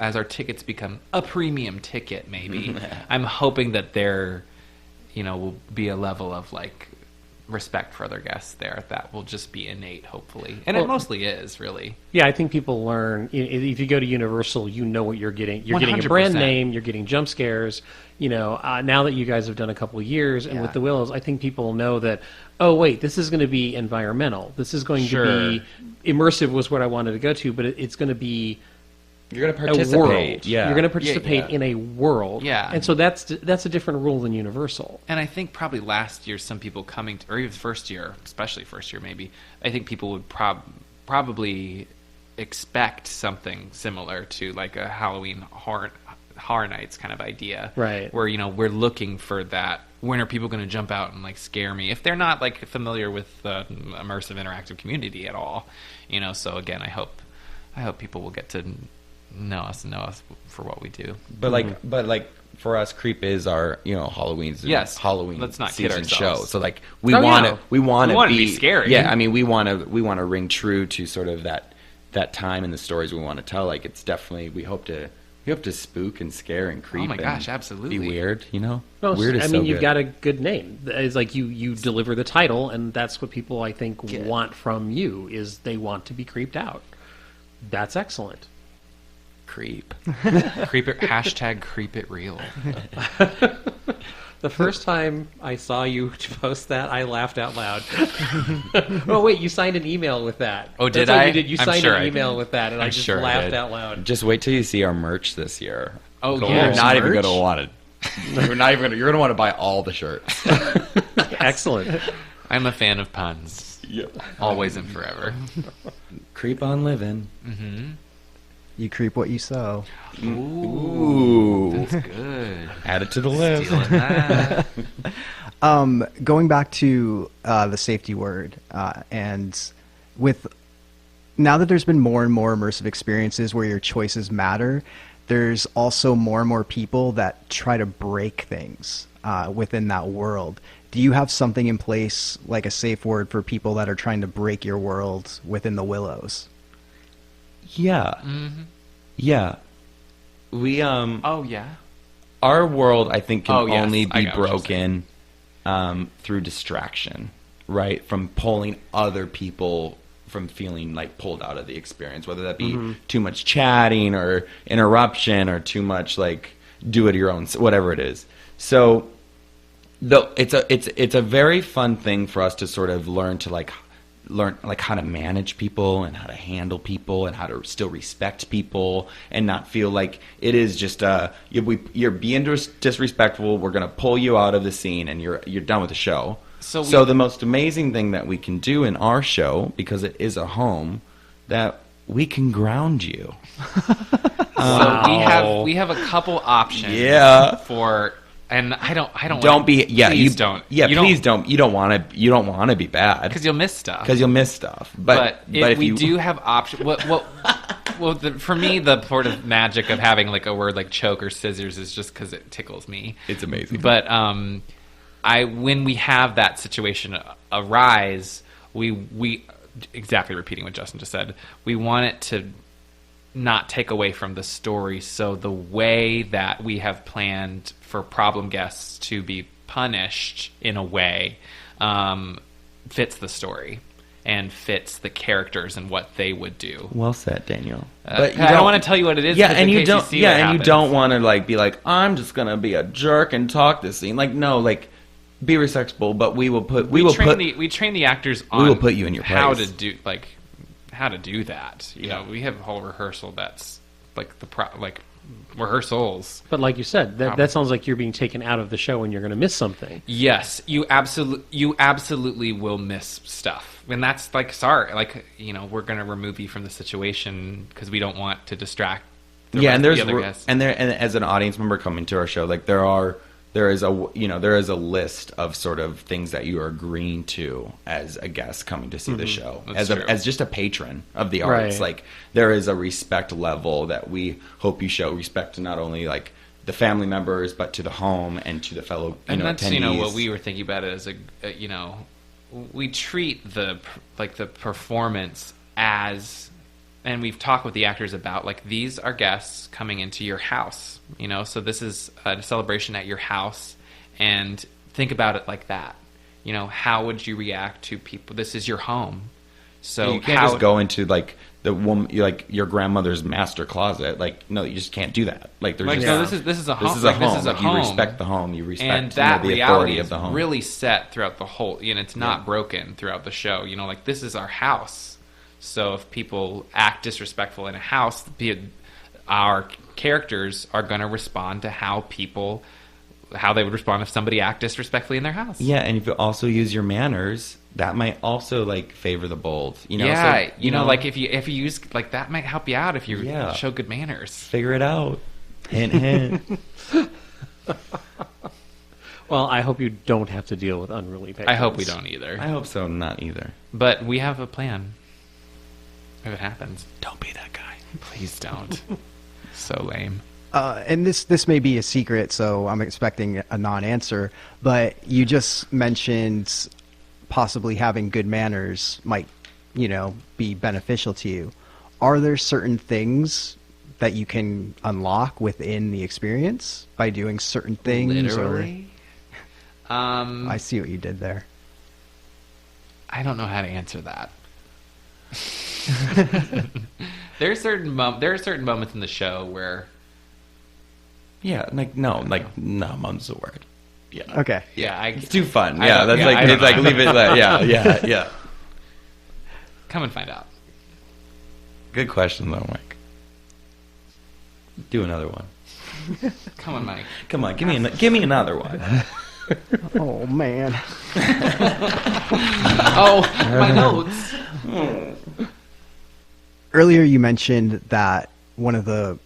[SPEAKER 4] our tickets become a premium ticket, maybe I'm hoping that there, will be a level of like respect for other guests there that will just be innate, hopefully, and it mostly is really.
[SPEAKER 1] Yeah, I think people learn. If you go to Universal, you know what you're getting. You're 100%. Getting a brand name. You're getting jump scares. Now that you guys have done a couple of years, and with the Willows, I think people know that. Oh wait, this is going to be environmental. This is going to be immersive. Was what I wanted to go to, but it's going to be.
[SPEAKER 5] You're going to participate.
[SPEAKER 1] Yeah. You're going to participate in a world.
[SPEAKER 4] Yeah.
[SPEAKER 1] And so that's a different rule than Universal.
[SPEAKER 4] And I think probably last year, some people coming, or even first year, especially first year maybe, I think people would probably expect something similar to like a Halloween Horror Nights kind of idea.
[SPEAKER 1] Right.
[SPEAKER 4] Where, we're looking for that. When are people going to jump out and like scare me? If they're not like familiar with the immersive interactive community at all. So again, I hope people will get to know us for what we do.
[SPEAKER 5] But for us, Creep is our Halloween's Halloween
[SPEAKER 4] let's not
[SPEAKER 5] season
[SPEAKER 4] kid ourselves.
[SPEAKER 5] show. So like we want to
[SPEAKER 4] be scary.
[SPEAKER 5] Yeah, I mean we want to ring true to sort of that time and the stories we want to tell. Like it's definitely we hope to spook and scare and creep.
[SPEAKER 4] Oh my gosh, absolutely.
[SPEAKER 5] Be weird,
[SPEAKER 1] No,
[SPEAKER 5] weird is so
[SPEAKER 1] you've
[SPEAKER 5] good.
[SPEAKER 1] got a good name. It's like you deliver the title, and that's what people I think want from you is they want to be creeped out. That's excellent.
[SPEAKER 5] Creep.
[SPEAKER 4] Creep it, hashtag creep it real.
[SPEAKER 1] The first time I saw you post that, I laughed out loud. Oh wait, you signed an email with that.
[SPEAKER 4] Oh, did
[SPEAKER 1] That's what
[SPEAKER 4] I?
[SPEAKER 1] You did. You
[SPEAKER 4] I'm
[SPEAKER 1] signed
[SPEAKER 4] sure
[SPEAKER 1] an
[SPEAKER 4] I
[SPEAKER 1] email
[SPEAKER 4] did.
[SPEAKER 1] with that, and I just
[SPEAKER 5] sure I
[SPEAKER 1] laughed
[SPEAKER 5] did.
[SPEAKER 1] out loud.
[SPEAKER 5] Just wait till you see our merch this year.
[SPEAKER 4] Oh,
[SPEAKER 1] Cool.
[SPEAKER 4] yeah.
[SPEAKER 5] You're not even
[SPEAKER 1] Merch?
[SPEAKER 5] going to want it. You're going to want to buy all the shirts.
[SPEAKER 1] Excellent.
[SPEAKER 4] I'm a fan of puns.
[SPEAKER 5] Yep.
[SPEAKER 4] Always and forever.
[SPEAKER 5] Creep on living.
[SPEAKER 4] Mm-hmm.
[SPEAKER 3] You creep what you sow.
[SPEAKER 5] Ooh.
[SPEAKER 4] That's good.
[SPEAKER 5] Add it to the list.
[SPEAKER 4] Stealing that.
[SPEAKER 3] Going back to the safety word, and with now that there's been more and more immersive experiences where your choices matter, there's also more and more people that try to break things within that world. Do you have something in place, like a safe word for people that are trying to break your world within the Willows?
[SPEAKER 5] Yeah.
[SPEAKER 4] Mm-hmm.
[SPEAKER 5] Yeah. We
[SPEAKER 4] Oh, yeah.
[SPEAKER 5] our world I think can only
[SPEAKER 4] I
[SPEAKER 5] be
[SPEAKER 4] got what you're
[SPEAKER 5] broken through distraction, right? From pulling other people from feeling like pulled out of the experience, whether that be too much chatting or interruption or too much like do it your own, whatever it is. So though it's a very fun thing for us to sort of learn like how to manage people and how to handle people and how to still respect people and not feel like it is just you're being disrespectful, we're going to pull you out of the scene and you're done with the show. So the most amazing thing that we can do in our show, because it is a home, that we can ground you.
[SPEAKER 4] So we have a couple options.
[SPEAKER 5] Yeah.
[SPEAKER 4] For and I don't
[SPEAKER 5] Don't be yeah
[SPEAKER 4] please
[SPEAKER 5] you
[SPEAKER 4] don't
[SPEAKER 5] please don't you don't want to be bad
[SPEAKER 4] because you'll miss stuff.
[SPEAKER 5] But
[SPEAKER 4] if we
[SPEAKER 5] you
[SPEAKER 4] do have options, for me the sort of magic of having like a word like choke or scissors is just because it tickles me.
[SPEAKER 5] It's amazing.
[SPEAKER 4] But when we have that situation arise, we exactly repeating what Justin just said, we want it to not take away from the story. So the way that we have planned for problem guests to be punished in a way fits the story and fits the characters and what they would do.
[SPEAKER 5] Well said, Daniel.
[SPEAKER 4] But I don't want to tell you what it is.
[SPEAKER 5] Yeah, and you don't.
[SPEAKER 4] You and
[SPEAKER 5] you don't want to like be like, I'm just gonna be a jerk and talk this scene. Like, no, like be respectful. But we
[SPEAKER 4] train the actors on.
[SPEAKER 5] We will put you in your
[SPEAKER 4] how
[SPEAKER 5] place.
[SPEAKER 4] to do how to do that. You know, we have a whole rehearsal that's like rehearsals.
[SPEAKER 1] But like you said, that sounds like you're being taken out of the show and you're going to miss something.
[SPEAKER 4] Yes, you absolutely will miss stuff, and that's like sorry, like we're going to remove you from the situation because we don't want to distract. The other guests.
[SPEAKER 5] And as an audience member coming to our show, like there is a list of sort of things that you are agreeing to as a guest coming to see the show. As just a patron of the arts.
[SPEAKER 1] Right.
[SPEAKER 5] Like there is a respect level that we hope you show respect to not only like the family members but to the home and to the fellow
[SPEAKER 4] that's
[SPEAKER 5] attendees.
[SPEAKER 4] what we were thinking about it as we treat the performance as and we've talked with the actors about, like, these are guests coming into your house, so this is a celebration at your house, and think about it like that. How would you react to people? This is your home. So
[SPEAKER 5] you can't just go into, like, the woman, like, your grandmother's master closet. Like, no, you just can't do that. Like, there's
[SPEAKER 4] no, this is a home.
[SPEAKER 5] This is a home. This is a home. You respect the home. You respect
[SPEAKER 4] and that
[SPEAKER 5] the
[SPEAKER 4] authority
[SPEAKER 5] of the home.
[SPEAKER 4] Is really set throughout the whole. It's not broken throughout the show. Like, this is our house. So if people act disrespectful in a house, our characters are going to respond to how they would respond if somebody act disrespectfully in their house.
[SPEAKER 5] Yeah, and if you also use your manners, that might also, like, favor the bold.
[SPEAKER 4] Yeah, so, like, if you use, like, that might help you out if you show good manners.
[SPEAKER 5] Figure it out. Hint, hint.
[SPEAKER 1] Well, I hope you don't have to deal with unruly patrons.
[SPEAKER 4] I hope we don't either.
[SPEAKER 5] I hope so, not either.
[SPEAKER 4] But we have a plan. If it happens.
[SPEAKER 5] Don't be that guy.
[SPEAKER 4] Please don't. So lame.
[SPEAKER 3] And this may be a secret, so I'm expecting a non-answer, but you just mentioned possibly having good manners might, be beneficial to you. Are there certain things that you can unlock within the experience by doing certain things?
[SPEAKER 4] Literally?
[SPEAKER 3] I see what you did there.
[SPEAKER 4] I don't know how to answer that. There are certain moments in the show where
[SPEAKER 5] mom's the word. Yeah.
[SPEAKER 3] Okay.
[SPEAKER 4] Yeah,
[SPEAKER 5] it's too fun. Yeah, leave it there. Yeah.
[SPEAKER 4] Come and find out.
[SPEAKER 5] Good question though, Mike. Do another one.
[SPEAKER 4] Come on, Mike.
[SPEAKER 5] Come on, give me another one.
[SPEAKER 3] Oh man.
[SPEAKER 4] Oh, my notes.
[SPEAKER 3] Earlier you mentioned that one of the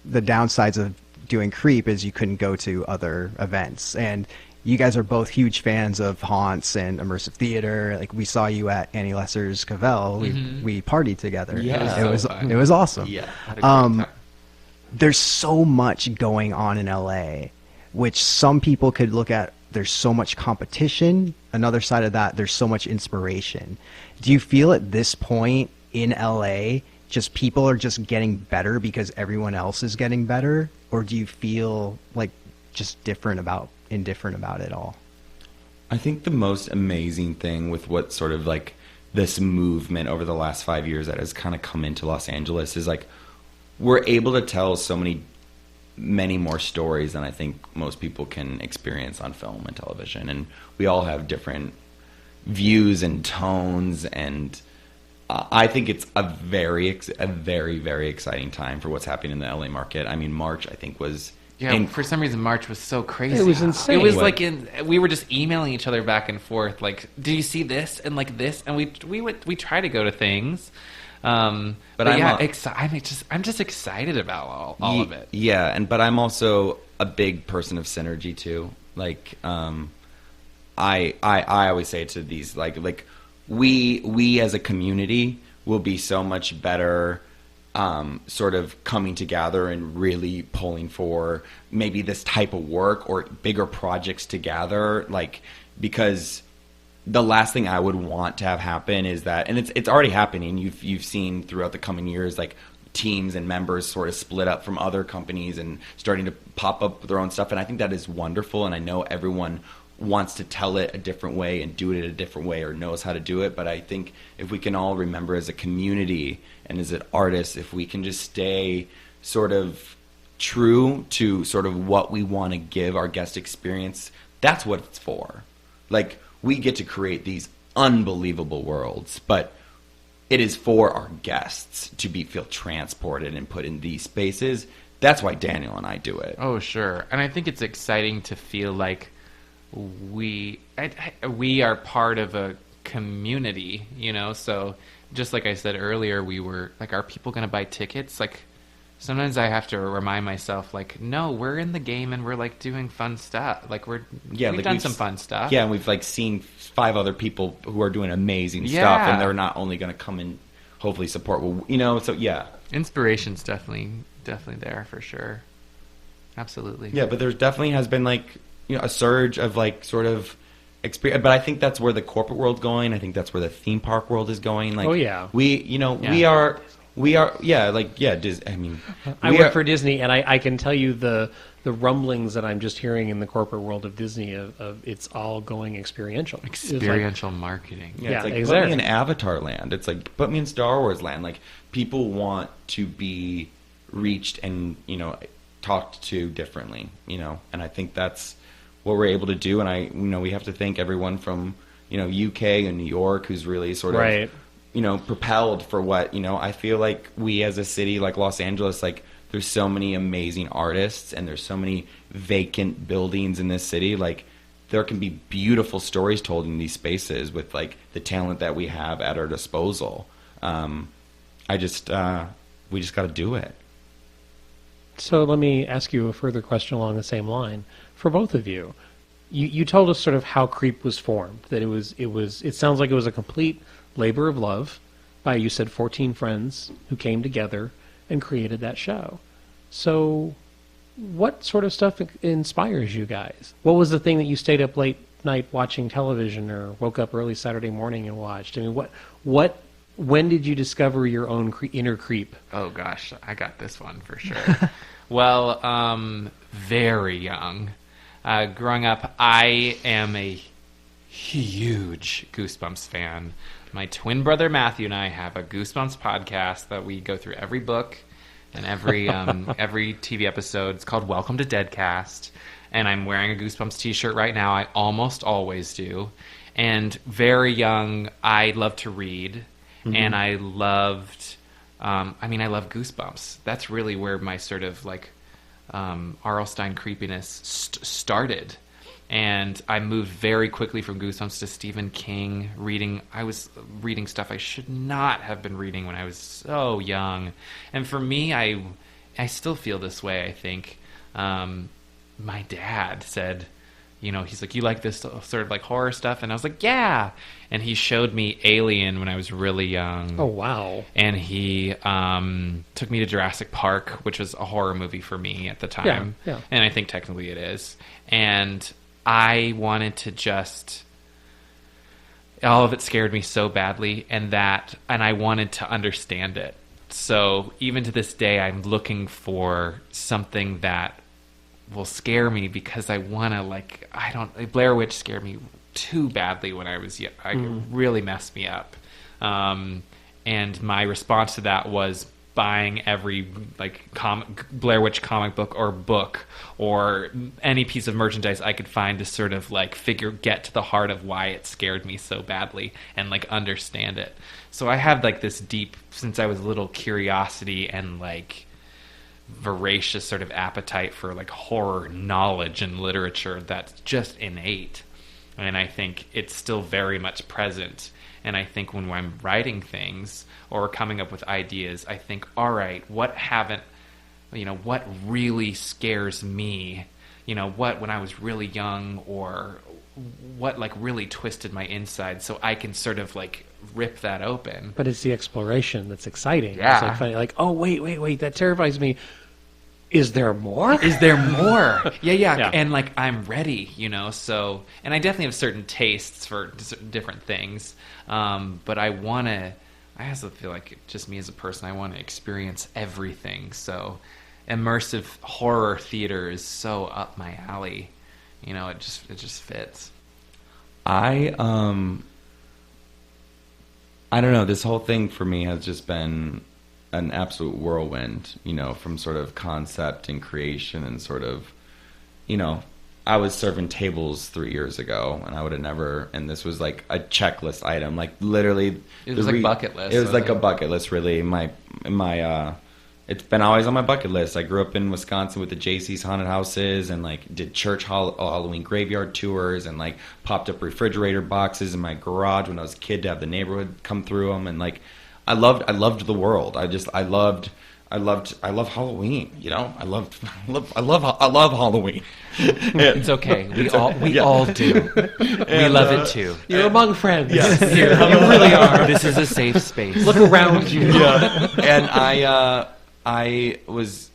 [SPEAKER 3] downsides of doing Creep is you couldn't go to other events, and you guys are both huge fans of haunts and immersive theater. Like, we saw you at Annie Lesser's Cavell. We partied together.
[SPEAKER 5] Yeah,
[SPEAKER 3] it was awesome.
[SPEAKER 5] Yeah.
[SPEAKER 3] There's so much going on in LA, which some people could look at. There's so much competition. Another side of that, there's so much inspiration. Do you feel at this point in LA, just people are just getting better because everyone else is getting better? Or do you feel like just indifferent about it all?
[SPEAKER 5] I think the most amazing thing with what sort of, like, this movement over the last 5 years that has kind of come into Los Angeles is, like, we're able to tell so many more stories than I think most people can experience on film and television. And we all have different views and tones, and I think it's a very, very exciting time for what's happening in the LA market. I mean, March, I think, was...
[SPEAKER 4] Yeah, for some reason, March was so crazy.
[SPEAKER 1] It was insane.
[SPEAKER 4] It was we were just emailing each other back and forth, like, "Did you see this?" and like this, and we try to go to things, but I'm just excited about all of it.
[SPEAKER 5] Yeah, but I'm also a big person of synergy too. Like, I always say to these, like we as a community will be so much better. Sort of coming together and really pulling for maybe this type of work or bigger projects together, like, because the last thing I would want to have happen is that, and it's already happening. You've seen throughout the coming years, like, teams and members sort of split up from other companies and starting to pop up their own stuff, and I think that is wonderful. And I know everyone wants to tell it a different way and do it a different way or knows how to do it, but I think if we can all remember as a community and as an artist, if we can just stay sort of true to sort of what we want to give our guest experience, that's what it's for. Like, we get to create these unbelievable worlds, but it is for our guests to feel transported and put in these spaces. That's why Daniel and I do it.
[SPEAKER 4] Oh, sure. And I think it's exciting to feel like we are part of a community, so just like I said earlier, we were like, are people going to buy tickets? Like, sometimes I have to remind myself, like, no, we're in the game and we're, like, doing fun stuff. Like, we've done some fun stuff.
[SPEAKER 5] Yeah, and we've, like, seen 5 other people who are doing amazing stuff, and they're not only going to come and hopefully support, so yeah.
[SPEAKER 4] Inspiration's definitely there for sure. Absolutely.
[SPEAKER 5] Yeah, but there definitely has been, like, a surge of, like, sort of experience, but I think that's where the corporate world's going. I think that's where the theme park world is going. Like,
[SPEAKER 1] oh yeah,
[SPEAKER 5] we We are, I mean,
[SPEAKER 1] I work for Disney, and I can tell you the rumblings that I'm just hearing in the corporate world of Disney of it's all going experiential.
[SPEAKER 4] Experiential marketing.
[SPEAKER 5] Yeah, it's like, exactly. Put me in Avatar land. It's like, put me in Star Wars land. Like, people want to be reached and, talked to differently, and I think that's what we're able to do. And we have to thank everyone from, UK and New York who's really sort of, propelled for what, I feel like we as a city like Los Angeles, like, there's so many amazing artists and there's so many vacant buildings in this city. Like, there can be beautiful stories told in these spaces with, like, the talent that we have at our disposal. We just got to do it.
[SPEAKER 1] So let me ask you a further question along the same line. For both of you, you told us sort of how Creep was formed. That it sounds like it was a complete labor of love by, you said, 14 friends who came together and created that show. So what sort of stuff inspires you guys? What was the thing that you stayed up late night watching television or woke up early Saturday morning and watched? I mean, when did you discover your own inner creep?
[SPEAKER 4] Oh gosh, I got this one for sure. Well, very young. Growing up, I am a huge Goosebumps fan. My twin brother Matthew and I have a Goosebumps podcast that we go through every book and every TV episode. It's called Welcome to Deadcast, and I'm wearing a Goosebumps t-shirt right now. I almost always do. And very young, I loved to read, and I loved, I love Goosebumps. That's really where my sort of like R.L. Stine creepiness started. And I moved very quickly from Goosebumps to Stephen King, I was reading stuff I should not have been reading when I was so young. And for me, I still feel this way, I think. My dad said, he's like, you like this sort of like horror stuff? And I was like, yeah. And he showed me Alien when I was really young.
[SPEAKER 1] Oh, wow.
[SPEAKER 4] And he took me to Jurassic Park, which was a horror movie for me at the time.
[SPEAKER 1] Yeah.
[SPEAKER 4] And I think technically it is. And I wanted to all of it scared me so badly, and I wanted to understand it. So even to this day, I'm looking for something that will scare me because I want to, Blair Witch scared me too badly when I was young. It really messed me up. And my response to that was buying every Blair Witch comic book or any piece of merchandise I could find to sort of get to the heart of why it scared me so badly and understand it. So I have this deep, since I was little, curiosity and voracious sort of appetite for horror knowledge and literature that's just innate. And I think it's still very much present. And I think when I'm writing things or coming up with ideas, I think, all right, what really scares me? What when I was really young, or what really twisted my inside, so I can sort of rip that open.
[SPEAKER 1] But it's the exploration that's exciting.
[SPEAKER 4] Yeah.
[SPEAKER 1] It's funny, oh, wait, that terrifies me. Is there more?
[SPEAKER 4] Is there more? Yeah. And I'm ready, so, and I definitely have certain tastes for different things. But I also feel like, just me as a person, I want to experience everything. So immersive horror theater is so up my alley. It just fits.
[SPEAKER 5] I don't know. This whole thing for me has just been an absolute whirlwind, from sort of concept and creation and sort of, I was serving tables 3 years ago, and I would have never, and this was a checklist item, literally.
[SPEAKER 4] It was bucket list.
[SPEAKER 5] It was a bucket list, really. It's been always on my bucket list. I grew up in Wisconsin with the JC's haunted houses, and did church Halloween graveyard tours, and popped up refrigerator boxes in my garage when I was a kid to have the neighborhood come through them, and I loved the world. I love Halloween. I love Halloween.
[SPEAKER 4] It's okay. We all do. We love it too.
[SPEAKER 1] You're among friends.
[SPEAKER 5] Yes.
[SPEAKER 1] You really are.
[SPEAKER 4] This is a safe space.
[SPEAKER 1] Look around you.
[SPEAKER 5] Yeah. And I was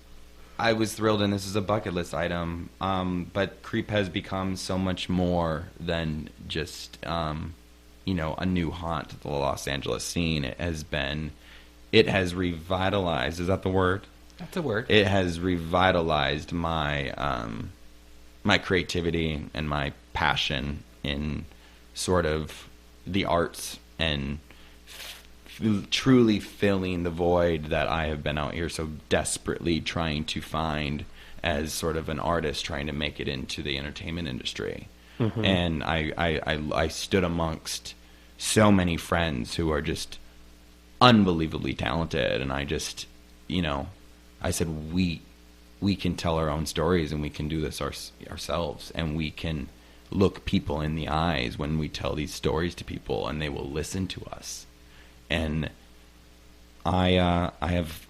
[SPEAKER 5] thrilled, and this is a bucket list item. But Creep has become so much more than just a new haunt to the Los Angeles scene. It has been it has revitalized. Is that the word?
[SPEAKER 4] That's a word.
[SPEAKER 5] It has revitalized my my creativity and my passion in sort of the arts and truly filling the void that I have been out here so desperately trying to find as sort of an artist trying to make it into the entertainment industry. Mm-hmm. And I stood amongst so many friends who are just unbelievably talented, and I just, I said, we can tell our own stories, and we can do this ourselves, and we can look people in the eyes when we tell these stories to people, and they will listen to us. And I have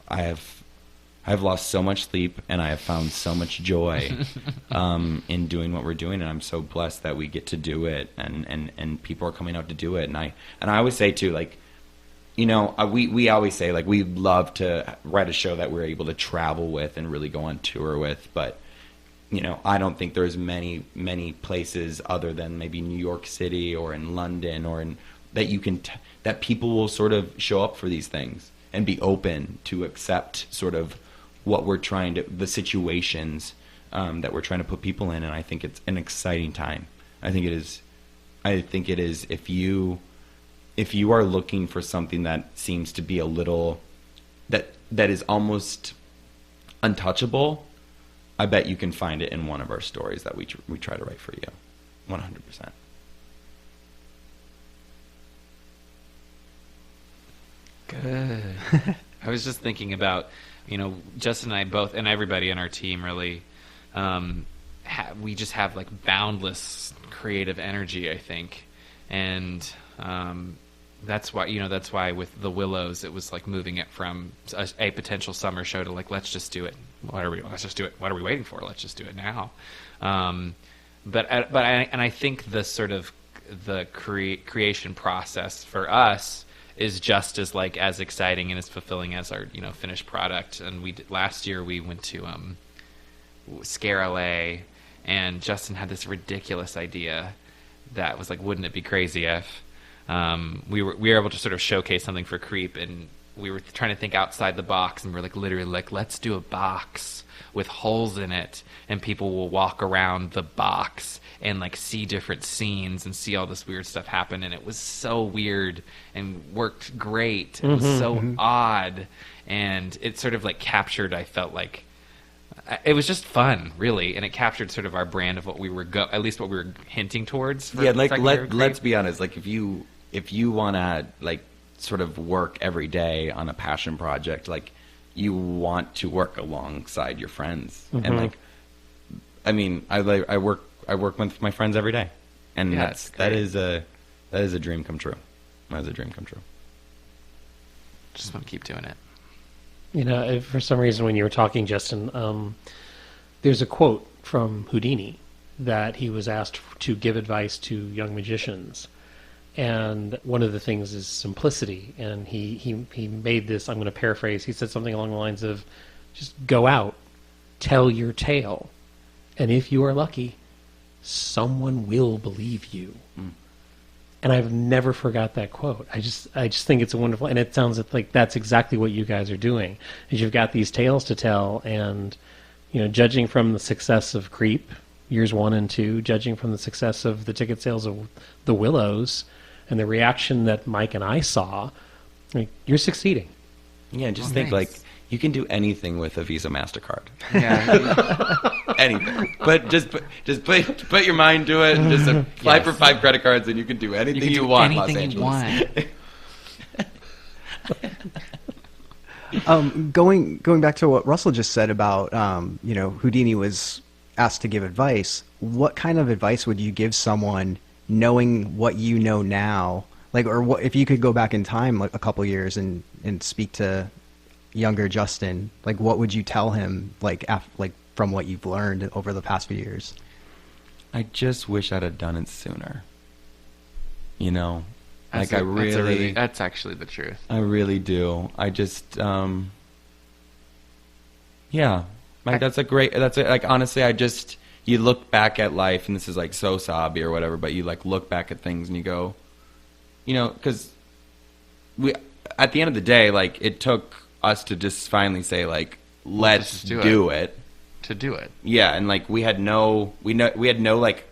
[SPEAKER 5] lost so much sleep, and I have found so much joy in doing what we're doing, and I'm so blessed that we get to do it, and people are coming out to do it. And I always say too, like, we always say, like, we'd love to write a show that we're able to travel with and really go on tour with, but I don't think there's many places other than maybe New York City or in London or in that you can that people will sort of show up for these things and be open to accept sort of what we're trying to, the situations that we're trying to put people in. And I think it's an exciting time. I think it is if you are looking for something that seems to be a little that is almost untouchable, I bet you can find it in one of our stories that we try to write for you. 100%.
[SPEAKER 4] Good. I was just thinking about, Justin and I both, and everybody on our team really, we just have like boundless creative energy, I think. And that's why with the Willows, it was like moving it from a potential summer show to like, let's just do it. Let's just do it. What are we waiting for? Let's just do it now. I think the sort of the creation process for us is just as exciting and as fulfilling as our finished product. And last year we went to Scare LA, and Justin had this ridiculous idea that was like, wouldn't it be crazy if we were able to sort of showcase something for Creep, and we were trying to think outside the box, and we're like literally like, let's do a box with holes in it, and people will walk around the box and like see different scenes and see all this weird stuff happen. And it was so weird and worked great. It was so odd, and it sort of like captured, I felt like it was just fun, really, and it captured sort of our brand of what we were at least what we were hinting towards.
[SPEAKER 5] Yeah, like let's be honest. Like if you want to like sort of work every day on a passion project, like you want to work alongside your friends, and like, I mean, I work with my friends every day, and that is a dream come true. That is a dream come true.
[SPEAKER 4] Just want to keep doing it.
[SPEAKER 1] For some reason, when you were talking, Justin, there's a quote from Houdini that he was asked to give advice to young magicians. And one of the things is simplicity. And he made this, I'm going to paraphrase, he said something along the lines of, just go out, tell your tale. And if you are lucky, someone will believe you. And I've never forgot that quote. I just think it's a wonderful, and it sounds like that's exactly what you guys are doing. Is you've got these tales to tell, and judging from the success of Creep, years 1 and 2, judging from the success of the ticket sales of the Willows, and the reaction that Mike and I saw, like, you're succeing.
[SPEAKER 5] Yeah, just think like you can do anything with a Visa MasterCard.
[SPEAKER 4] Yeah,
[SPEAKER 5] anything. But just put your mind to it, and just apply for 5 credit cards, and you can do anything you want.
[SPEAKER 4] Anything you want.
[SPEAKER 3] Going back to what Russell just said about Houdini was asked to give advice. What kind of advice would you give someone knowing what you know now? Like, or what if you could go back in time like a couple years and speak to younger Justin, like what would you tell him like from what you've learned over the past few years?
[SPEAKER 5] I just wish I'd have done it sooner. That's
[SPEAKER 4] actually the truth.
[SPEAKER 5] I really do. I just honestly, you look back at life, and this is like so sobby or whatever, but you like look back at things and you go, because at the end of the day, like, it took us to just finally say, like, let's do it.
[SPEAKER 4] To do it.
[SPEAKER 5] Yeah, and like we had like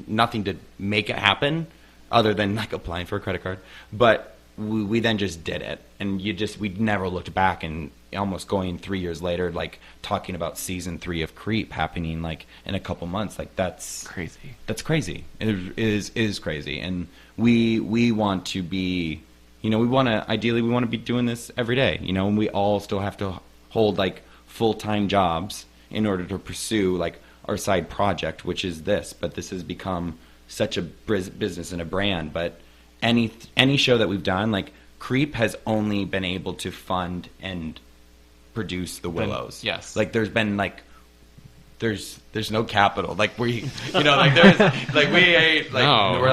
[SPEAKER 5] nothing to make it happen other than like applying for a credit card. But we then just did it, and we never looked back. And almost going 3 years later, like talking about season 3 of Creep happening like in a couple months, like that's
[SPEAKER 4] crazy.
[SPEAKER 5] That's crazy. It is crazy, and we want to be, we want to be doing this every day, and we all still have to hold like full-time jobs in order to pursue like our side project, which is this. But this has become such a business and a brand. But any show that we've done, like Creep has only been able to fund and produce the Willows.
[SPEAKER 4] Yes.
[SPEAKER 5] Like there's been like there's no capital. Like like there's like we ain't like
[SPEAKER 4] no.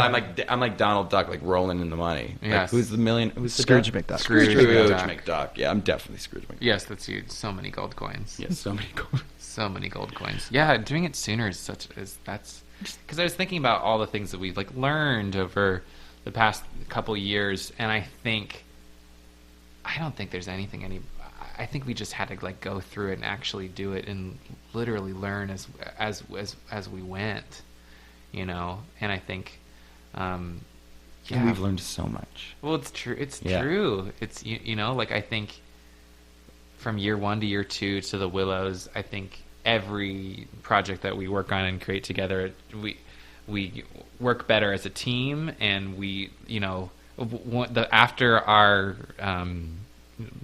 [SPEAKER 5] I'm like Donald Duck, like rolling in the money.
[SPEAKER 4] Yes.
[SPEAKER 5] Like who's the million? Who's
[SPEAKER 3] Scrooge
[SPEAKER 5] the
[SPEAKER 3] McDuck?
[SPEAKER 5] Scrooge McDuck. Yeah, I'm definitely Scrooge McDuck.
[SPEAKER 4] Yes, that's huge. So many gold coins.
[SPEAKER 5] Yes, so many gold.
[SPEAKER 4] So many gold coins. Yeah, doing it sooner is that's because I was thinking about all the things that we've like learned over the past couple years, and I don't think there's anything I think we just had to like go through it and actually do it and literally learn as we went, And I think,
[SPEAKER 5] And we've learned so much.
[SPEAKER 4] Well, it's true. It's true. It's like I think from year 1 to year 2 to the Willows, I think every project that we work on and create together, we work better as a team, and we after our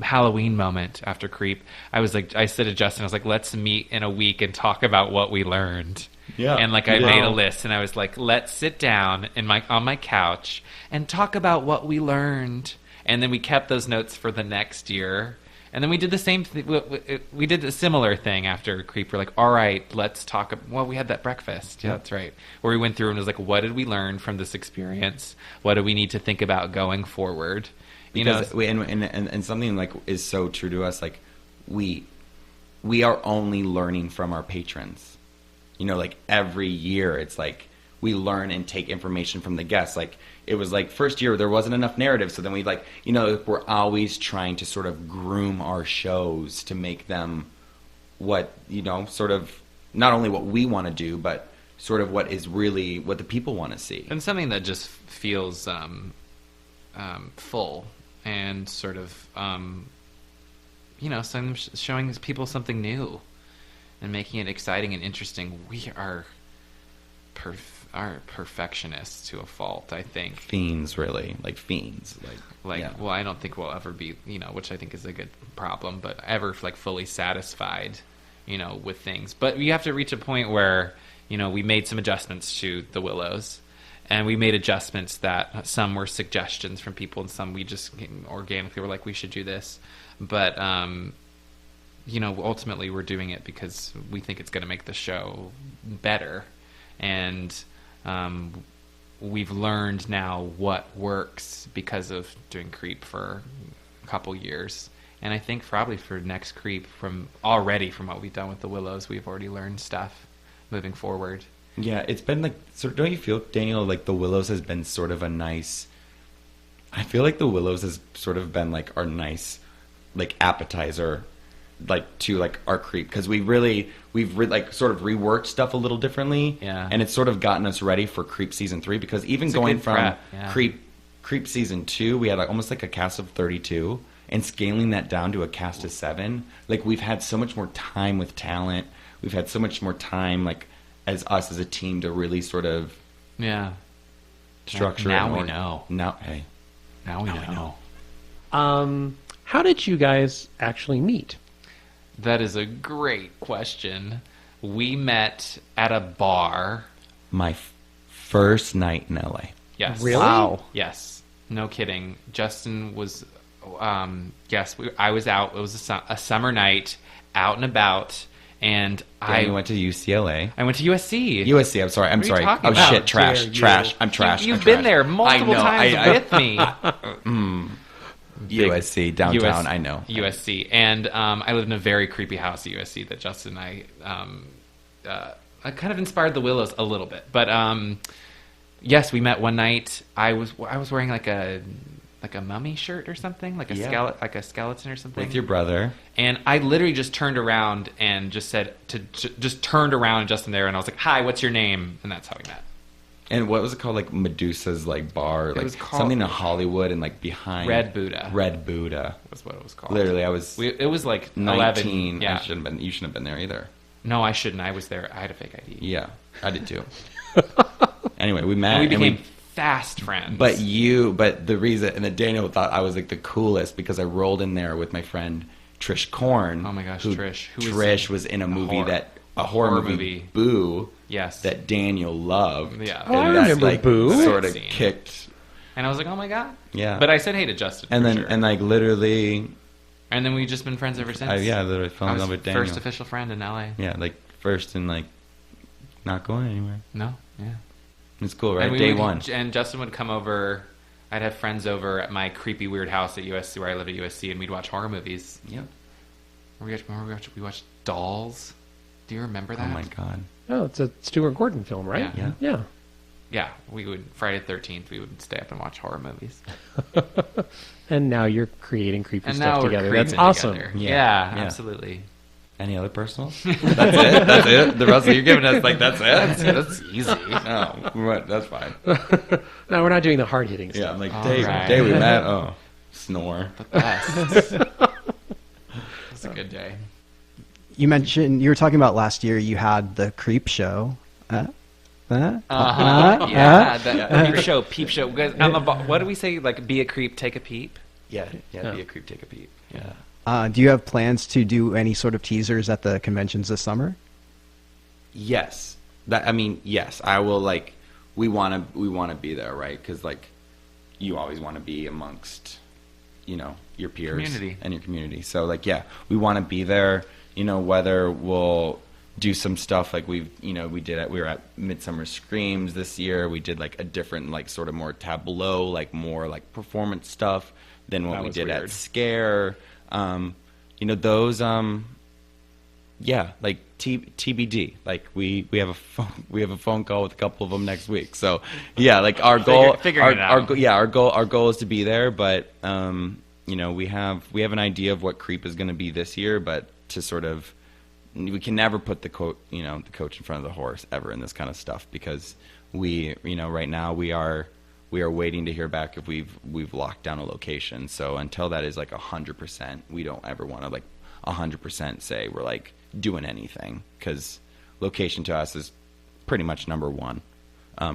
[SPEAKER 4] Halloween moment after Creep, I said to Justin, I was like, let's meet in a week and talk about what we learned.
[SPEAKER 5] Yeah.
[SPEAKER 4] And like I made a list, and I was like, let's sit down on my couch and talk about what we learned. And then we kept those notes for the next year. And then we did the same thing. We did a similar thing after Creep. We're like, all right, let's talk. Well, we had that breakfast. Yeah, that's right. Where we went through and was like, what did we learn from this experience? What do we need to think about going forward?
[SPEAKER 5] Because and something like is so true to us. Like we are only learning from our patrons. Like every year, it's like we learn and take information from the guests. Like it was like first year there wasn't enough narrative, so then we like we're always trying to sort of groom our shows to make them what sort of not only what we want to do, but sort of what is really what the people want to see,
[SPEAKER 4] and something that just feels full and sort of showing people something new and making it exciting and interesting. We are perfectionists to a fault, I think.
[SPEAKER 5] Fiends, really. Like fiends.
[SPEAKER 4] Well, I don't think we'll ever be, which I think is a good problem, but ever like fully satisfied, with things. But you have to reach a point where, we made some adjustments to the Willows, and we made adjustments that some were suggestions from people and some we just organically were like, we should do this. But, ultimately we're doing it because we think it's going to make the show better. And we've learned now what works because of doing Creep for a couple years. And I think probably for next Creep, from what we've done with the Willows, we've already learned stuff moving forward.
[SPEAKER 5] Yeah, it's been like, don't you feel, Daniel, like the Willows has been sort of a nice, I feel like the Willows has sort of been like our nice, like appetizer, like to like our Creep, because we've like sort of reworked stuff a little differently, and it's sort of gotten us ready for Creep season 3, because even going from Creep season 2, we had like almost like a cast of 32, and scaling that down to a cast of 7, like we've had so much more time with talent, we've had so much more time like as us as a team to really sort of structure.
[SPEAKER 4] Now we know.
[SPEAKER 5] Now we
[SPEAKER 4] know.
[SPEAKER 1] How did you guys actually meet?
[SPEAKER 4] That is a great question. We met at a bar.
[SPEAKER 5] My first night in LA.
[SPEAKER 4] Yes.
[SPEAKER 1] Really?
[SPEAKER 3] Wow.
[SPEAKER 4] Yes. No kidding. Justin was. I was out. It was a summer night, out and about, and
[SPEAKER 5] I went to UCLA.
[SPEAKER 4] I went to USC.
[SPEAKER 5] USC. I'm sorry. I'm sorry.
[SPEAKER 4] Oh
[SPEAKER 5] shit! Trash. I'm trash.
[SPEAKER 4] You've been there multiple times with me.
[SPEAKER 5] USC downtown.
[SPEAKER 4] US,
[SPEAKER 5] I know
[SPEAKER 4] USC, and I lived in a very creepy house at USC that Justin and I kind of inspired the Willows a little bit. But yes, we met one night. I was wearing like a like a mummy shirt or something, like a skeleton or something.
[SPEAKER 5] With your brother.
[SPEAKER 4] And I literally just turned around and just said just turned around and Justin there, and I was like, "Hi, what's your name?" And that's how we met.
[SPEAKER 5] And what was it called? Like Medusa's like bar,
[SPEAKER 4] it
[SPEAKER 5] like
[SPEAKER 4] was called,
[SPEAKER 5] something in Hollywood, and like behind
[SPEAKER 4] Red Buddha.
[SPEAKER 5] Red Buddha
[SPEAKER 4] was what it was called.
[SPEAKER 5] Literally,
[SPEAKER 4] it was like
[SPEAKER 5] 19.
[SPEAKER 4] 11. Yeah.
[SPEAKER 5] You shouldn't have been there either.
[SPEAKER 4] No, I shouldn't. I was there. I had a fake ID.
[SPEAKER 5] Yeah, I did too. Anyway, we met.
[SPEAKER 4] And we became fast friends.
[SPEAKER 5] But the reason, and then Daniel thought I was like the coolest because I rolled in there with my friend Trish Korn.
[SPEAKER 4] Oh my gosh, Trish.
[SPEAKER 5] Trish was in a movie a horror movie, Boo.
[SPEAKER 4] Yes.
[SPEAKER 5] That Daniel loved.
[SPEAKER 4] Yeah.
[SPEAKER 1] Oh, I remember Boo.
[SPEAKER 5] Sort of kicked.
[SPEAKER 4] And I was like, oh my God.
[SPEAKER 5] Yeah.
[SPEAKER 4] But I said hey to Justin.
[SPEAKER 5] And then,
[SPEAKER 4] sure.
[SPEAKER 5] and like literally.
[SPEAKER 4] And then we've just been friends ever since.
[SPEAKER 5] I literally fell in love with Daniel.
[SPEAKER 4] First official friend in LA.
[SPEAKER 5] Yeah, like first and like not going anywhere.
[SPEAKER 4] No, yeah.
[SPEAKER 5] It's cool, right? Day one.
[SPEAKER 4] And Justin would come over. I'd have friends over at my creepy weird house at USC, where I lived at USC, and we'd watch horror movies.
[SPEAKER 5] Yep.
[SPEAKER 4] We watched Dolls. Do you remember that?
[SPEAKER 5] Oh my God.
[SPEAKER 1] Oh, it's a Stuart Gordon film, right?
[SPEAKER 5] Yeah.
[SPEAKER 4] Yeah, we would Friday the 13th. We would stay up and watch horror movies.
[SPEAKER 1] And now you're creating creepy
[SPEAKER 4] and
[SPEAKER 1] stuff
[SPEAKER 4] now
[SPEAKER 1] together.
[SPEAKER 4] We're
[SPEAKER 1] That's awesome.
[SPEAKER 4] Together. Yeah, absolutely.
[SPEAKER 5] Any other personals? That's it. That's it. The rest of you're giving us like that's it.
[SPEAKER 4] That's easy.
[SPEAKER 5] No, that's fine.
[SPEAKER 1] No, we're not doing the hard hitting stuff.
[SPEAKER 5] Yeah, I'm like day we met. Oh, snore.
[SPEAKER 4] The best. It was a good day.
[SPEAKER 3] You were talking about last year. You had the Creep Show.
[SPEAKER 4] The peep show. Guys, what do we say? Like, be a creep, take a peep.
[SPEAKER 5] Yeah. Be a creep, take a peep. Yeah.
[SPEAKER 3] Do you have plans to do any sort of teasers at the conventions this summer?
[SPEAKER 5] Yes. Yes. I will. Like, we want to be there, right? Because like, you always want to be amongst, your peers and your community. So like, yeah, we want to be there. Whether we'll do some stuff like we were at Midsummer Screams this year. We did like a different, like sort of more tableau, like more like performance stuff than what we did at Scare. Those like TBD. Like we have a phone call with a couple of them next week. So yeah, like our goal, our goal is to be there. But we have an idea of what Creep is going to be this year, but to sort of, we can never put the coach in front of the horse ever in this kind of stuff, because right now we are waiting to hear back if we've locked down a location. So until that is like 100%, we don't ever want to like 100% say we're like doing anything, because location to us is pretty much number one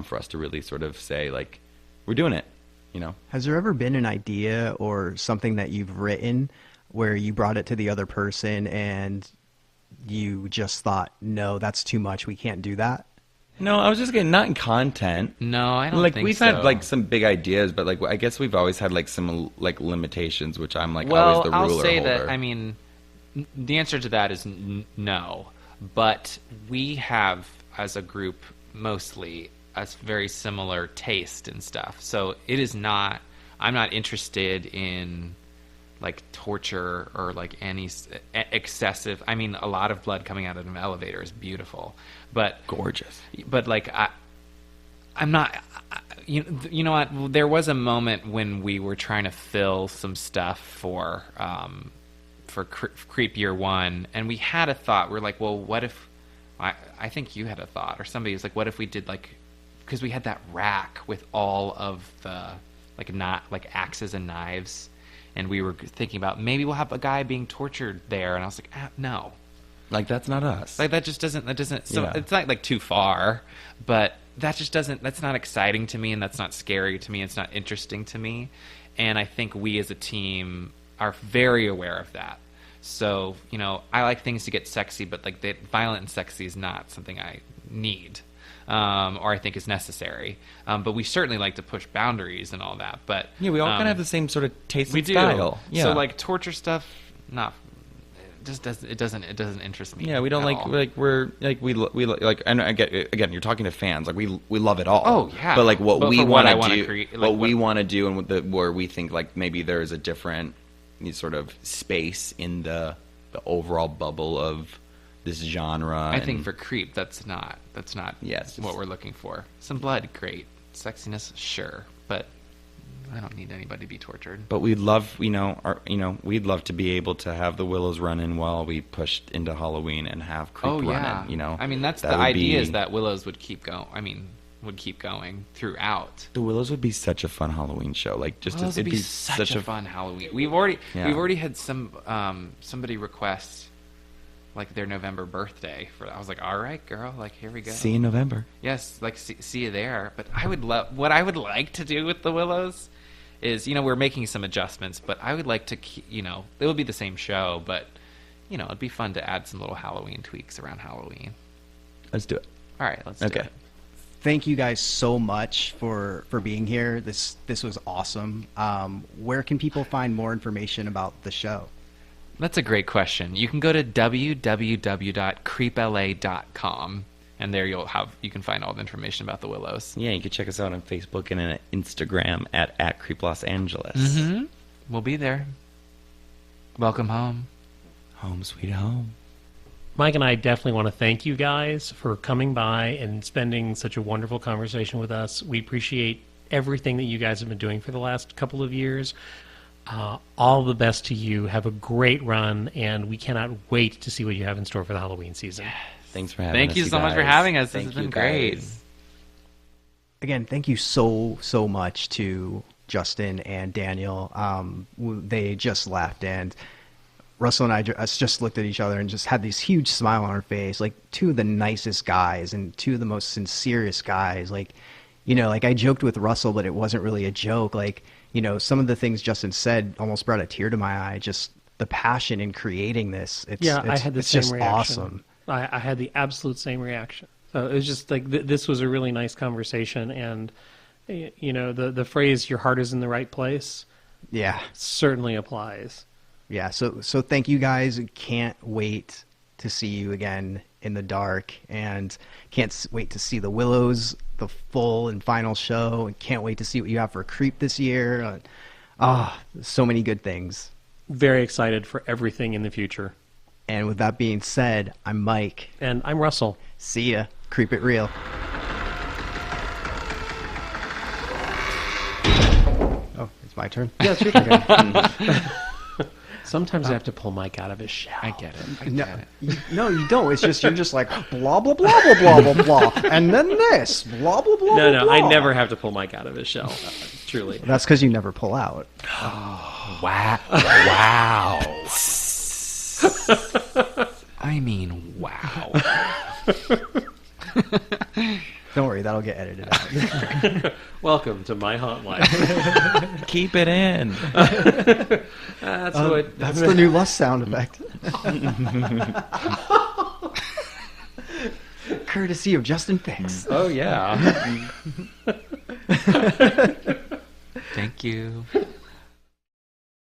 [SPEAKER 5] for us to really sort of say like we're doing it.
[SPEAKER 3] Has there ever been an idea or something that you've written where you brought it to the other person and you just thought, no, that's too much, we can't do that?
[SPEAKER 5] No, I was just getting not in content.
[SPEAKER 4] No, I don't
[SPEAKER 5] like
[SPEAKER 4] think
[SPEAKER 5] we've
[SPEAKER 4] so.
[SPEAKER 5] had like some big ideas, but like I guess we've always had like some like limitations, which I'm like always the ruler holder.
[SPEAKER 4] I'll say that. The answer to that is no, but we have as a group mostly a very similar taste and stuff. So it is not. I'm not interested in like torture or like any excessive. A lot of blood coming out of an elevator is beautiful, but
[SPEAKER 5] gorgeous.
[SPEAKER 4] But like I'm not. You know what? There was a moment when we were trying to fill some stuff for Creep Year 1, and we had a thought. We're like, well, what if? I think you had a thought, or somebody was like, what if we did like, because we had that rack with all of the like axes and knives. And we were thinking about maybe we'll have a guy being tortured there, and I was like, no,
[SPEAKER 5] like that's not us.
[SPEAKER 4] Like that doesn't. So it's not like too far, but that just doesn't. That's not exciting to me, and that's not scary to me. It's not interesting to me, and I think we as a team are very aware of that. So I like things to get sexy, but like violent and sexy is not something I need. Or I think is necessary. But we certainly like to push boundaries and all that. But
[SPEAKER 5] yeah, we all kind of have the same sort of taste and
[SPEAKER 4] style.
[SPEAKER 5] Do. Yeah.
[SPEAKER 4] So like torture stuff, it doesn't interest me.
[SPEAKER 5] Yeah, we don't and again, you're talking to fans. Like we love it all.
[SPEAKER 4] Oh yeah.
[SPEAKER 5] But like what we want to do,
[SPEAKER 4] create, like,
[SPEAKER 5] what we want to do, and where we think like maybe there is a different sort of space in the overall bubble of this genre.
[SPEAKER 4] I think for Creep, that's not what we're looking for. Some blood, great. Sexiness, sure, but I don't need anybody to be tortured.
[SPEAKER 5] But we'd love, we'd love to be able to have the Willows run in while we pushed into Halloween and have Creep run in.
[SPEAKER 4] I mean, that's the idea is that Willows would keep going. Would keep going throughout.
[SPEAKER 5] The Willows would be such a fun Halloween show. Like, just
[SPEAKER 4] it'd be such a fun Halloween. We've already had somebody request like their November birthday for that. I was like, all right, girl, like here we go.
[SPEAKER 5] See you in November.
[SPEAKER 4] Yes, like see you there. But what I would like to do with the Willows is, we're making some adjustments, but I would like to it would be the same show, but it'd be fun to add some little Halloween tweaks around Halloween.
[SPEAKER 5] Let's do it.
[SPEAKER 4] All right, let's do it.
[SPEAKER 3] Thank you guys so much for being here. This was awesome. Where can people find more information about the show?
[SPEAKER 4] That's a great question. You can go to www.creepla.com, and there you can find all the information about the Willows.
[SPEAKER 5] Yeah, you can check us out on Facebook and on Instagram at @CreepLosAngeles.
[SPEAKER 4] Mm-hmm. We'll be there. Welcome home.
[SPEAKER 5] Home sweet home.
[SPEAKER 1] Mike and I definitely want to thank you guys for coming by and spending such a wonderful conversation with us. We appreciate everything that you guys have been doing for the last couple of years. All the best to you. Have a great run, and we cannot wait to see what you have in store for the Halloween season.
[SPEAKER 5] Thanks for having us.
[SPEAKER 4] Thank you so much for having us. This has been great.
[SPEAKER 3] Again, thank you so much to Justin and Daniel. They just left, and Russell and I just looked at each other and just had this huge smile on our face. Like, two of the nicest guys and two of the most sincerest guys. Like, like I joked with Russell, but it wasn't really a joke. Like, some of the things Justin said almost brought a tear to my eye. Just the passion in creating this.
[SPEAKER 1] I had the same reaction.
[SPEAKER 3] Awesome.
[SPEAKER 1] I had the absolute same reaction. So it was just like this was a really nice conversation, and the phrase "your heart is in the right place," certainly applies.
[SPEAKER 3] Yeah, so thank you guys. Can't wait to see you again in the dark, and can't wait to see the Willows, the full and final show, and can't wait to see what you have for Creep this year. So many good things.
[SPEAKER 1] Very excited for everything in the future.
[SPEAKER 3] And with that being said, I'm Mike.
[SPEAKER 1] And I'm Russell.
[SPEAKER 3] See ya. Creep it real. Oh, it's my turn?
[SPEAKER 1] Yeah, it's your turn. Sometimes I have to pull Mike out of his shell.
[SPEAKER 4] I get it.
[SPEAKER 3] No, you don't. It's just you're just like blah blah blah blah blah blah blah, and then this blah blah blah.
[SPEAKER 1] No,
[SPEAKER 3] blah.
[SPEAKER 1] I never have to pull Mike out of his shell. Truly.
[SPEAKER 3] That's because you never pull out.
[SPEAKER 5] Oh, wow.
[SPEAKER 4] I mean, wow.
[SPEAKER 3] Don't worry, that'll get edited out.
[SPEAKER 1] Welcome to my haunt life.
[SPEAKER 5] Keep it in.
[SPEAKER 3] That's the new Lust sound effect. Courtesy of Justin Fix.
[SPEAKER 1] Oh, yeah.
[SPEAKER 4] Thank you.